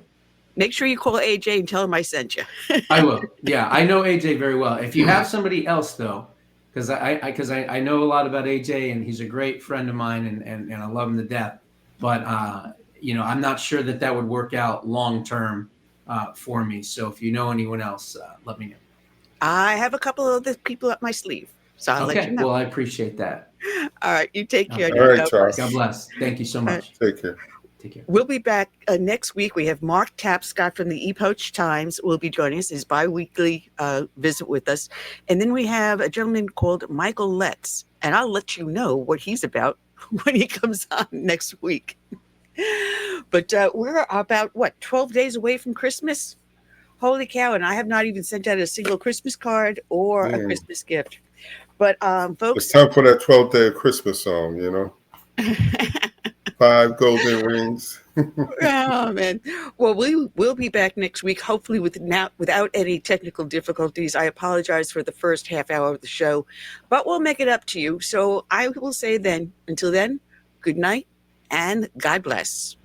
Make sure you call AJ and tell him I sent you. I will. Yeah, I know AJ very well. If you have somebody else, though, because I know a lot about AJ, and he's a great friend of mine, and I love him to death. But, I'm not sure that would work out long term for me. So if you know anyone else, let me know. I have a couple of other people up my sleeve, so I'll let you know. Well, I appreciate that. All right, you take care. All right, Charles. God bless. Thank you so much. Take care. Take care. We'll be back next week. We have Mark Tapscott from the Epoch Times will be joining us, his bi-weekly visit with us. And then we have a gentleman called Michael Letts, and I'll let you know what he's about when he comes on next week. But we're about, 12 days away from Christmas? Holy cow, and I have not even sent out a single Christmas card or a Christmas gift. But folks, it's time for that 12th Day of Christmas song, 5 golden rings. Oh man. Well, we'll be back next week, hopefully without any technical difficulties. I apologize for the first half hour of the show, but we'll make it up to you. So I will say then, until then, good night and God bless.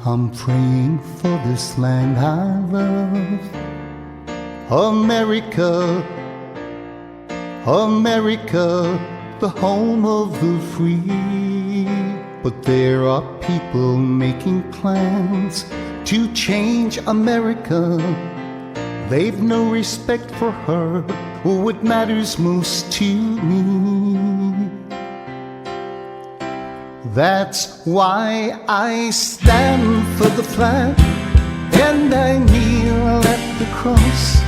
I'm praying for this land I love, America, America, the home of the free. But there are people making plans to change America. They've no respect for her or what matters most to me. That's why I stand for the flag and I kneel at the cross.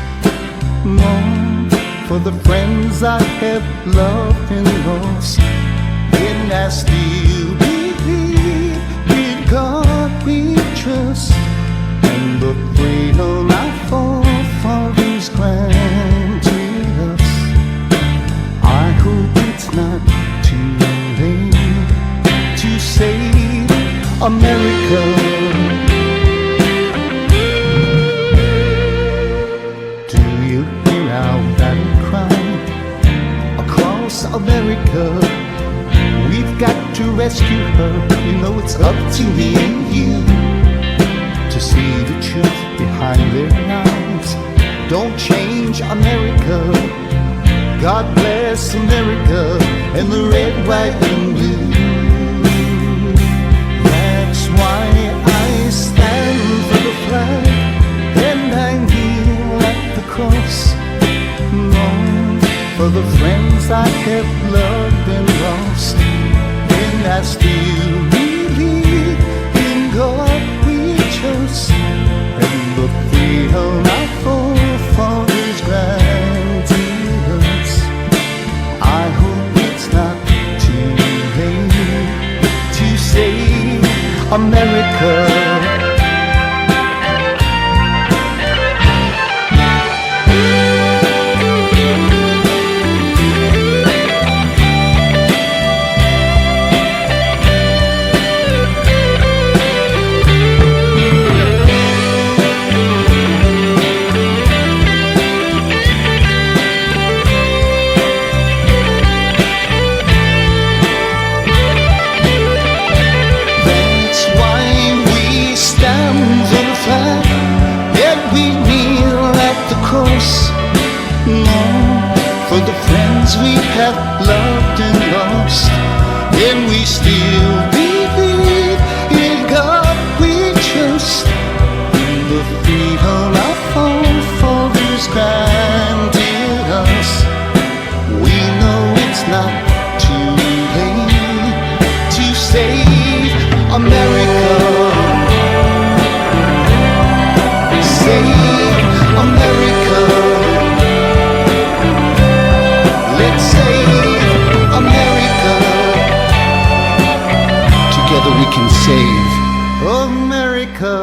Long for the friends I have loved and lost. And I still believe in God we trust, and the freedom our forefathers granted us. I hope it's not too late to save America. Do you hear our battle cry across America? We've got to rescue her. You know it's up to me and you to see the truth behind their lies. Don't change America. God bless America and the red, white, and blue. That's why I stand for the flag and I kneel at the cross. Long for the friends I have loved and lost. And I still believe in God we trust, and the freedom our forefathers granted us. I hope it's not too late to save America. For the friends we have loved and lost, and we still believe in God we trust, in the freedom our forefathers granted us. We know it's not too late to save America. Save America. Let's save America. Together we can save America.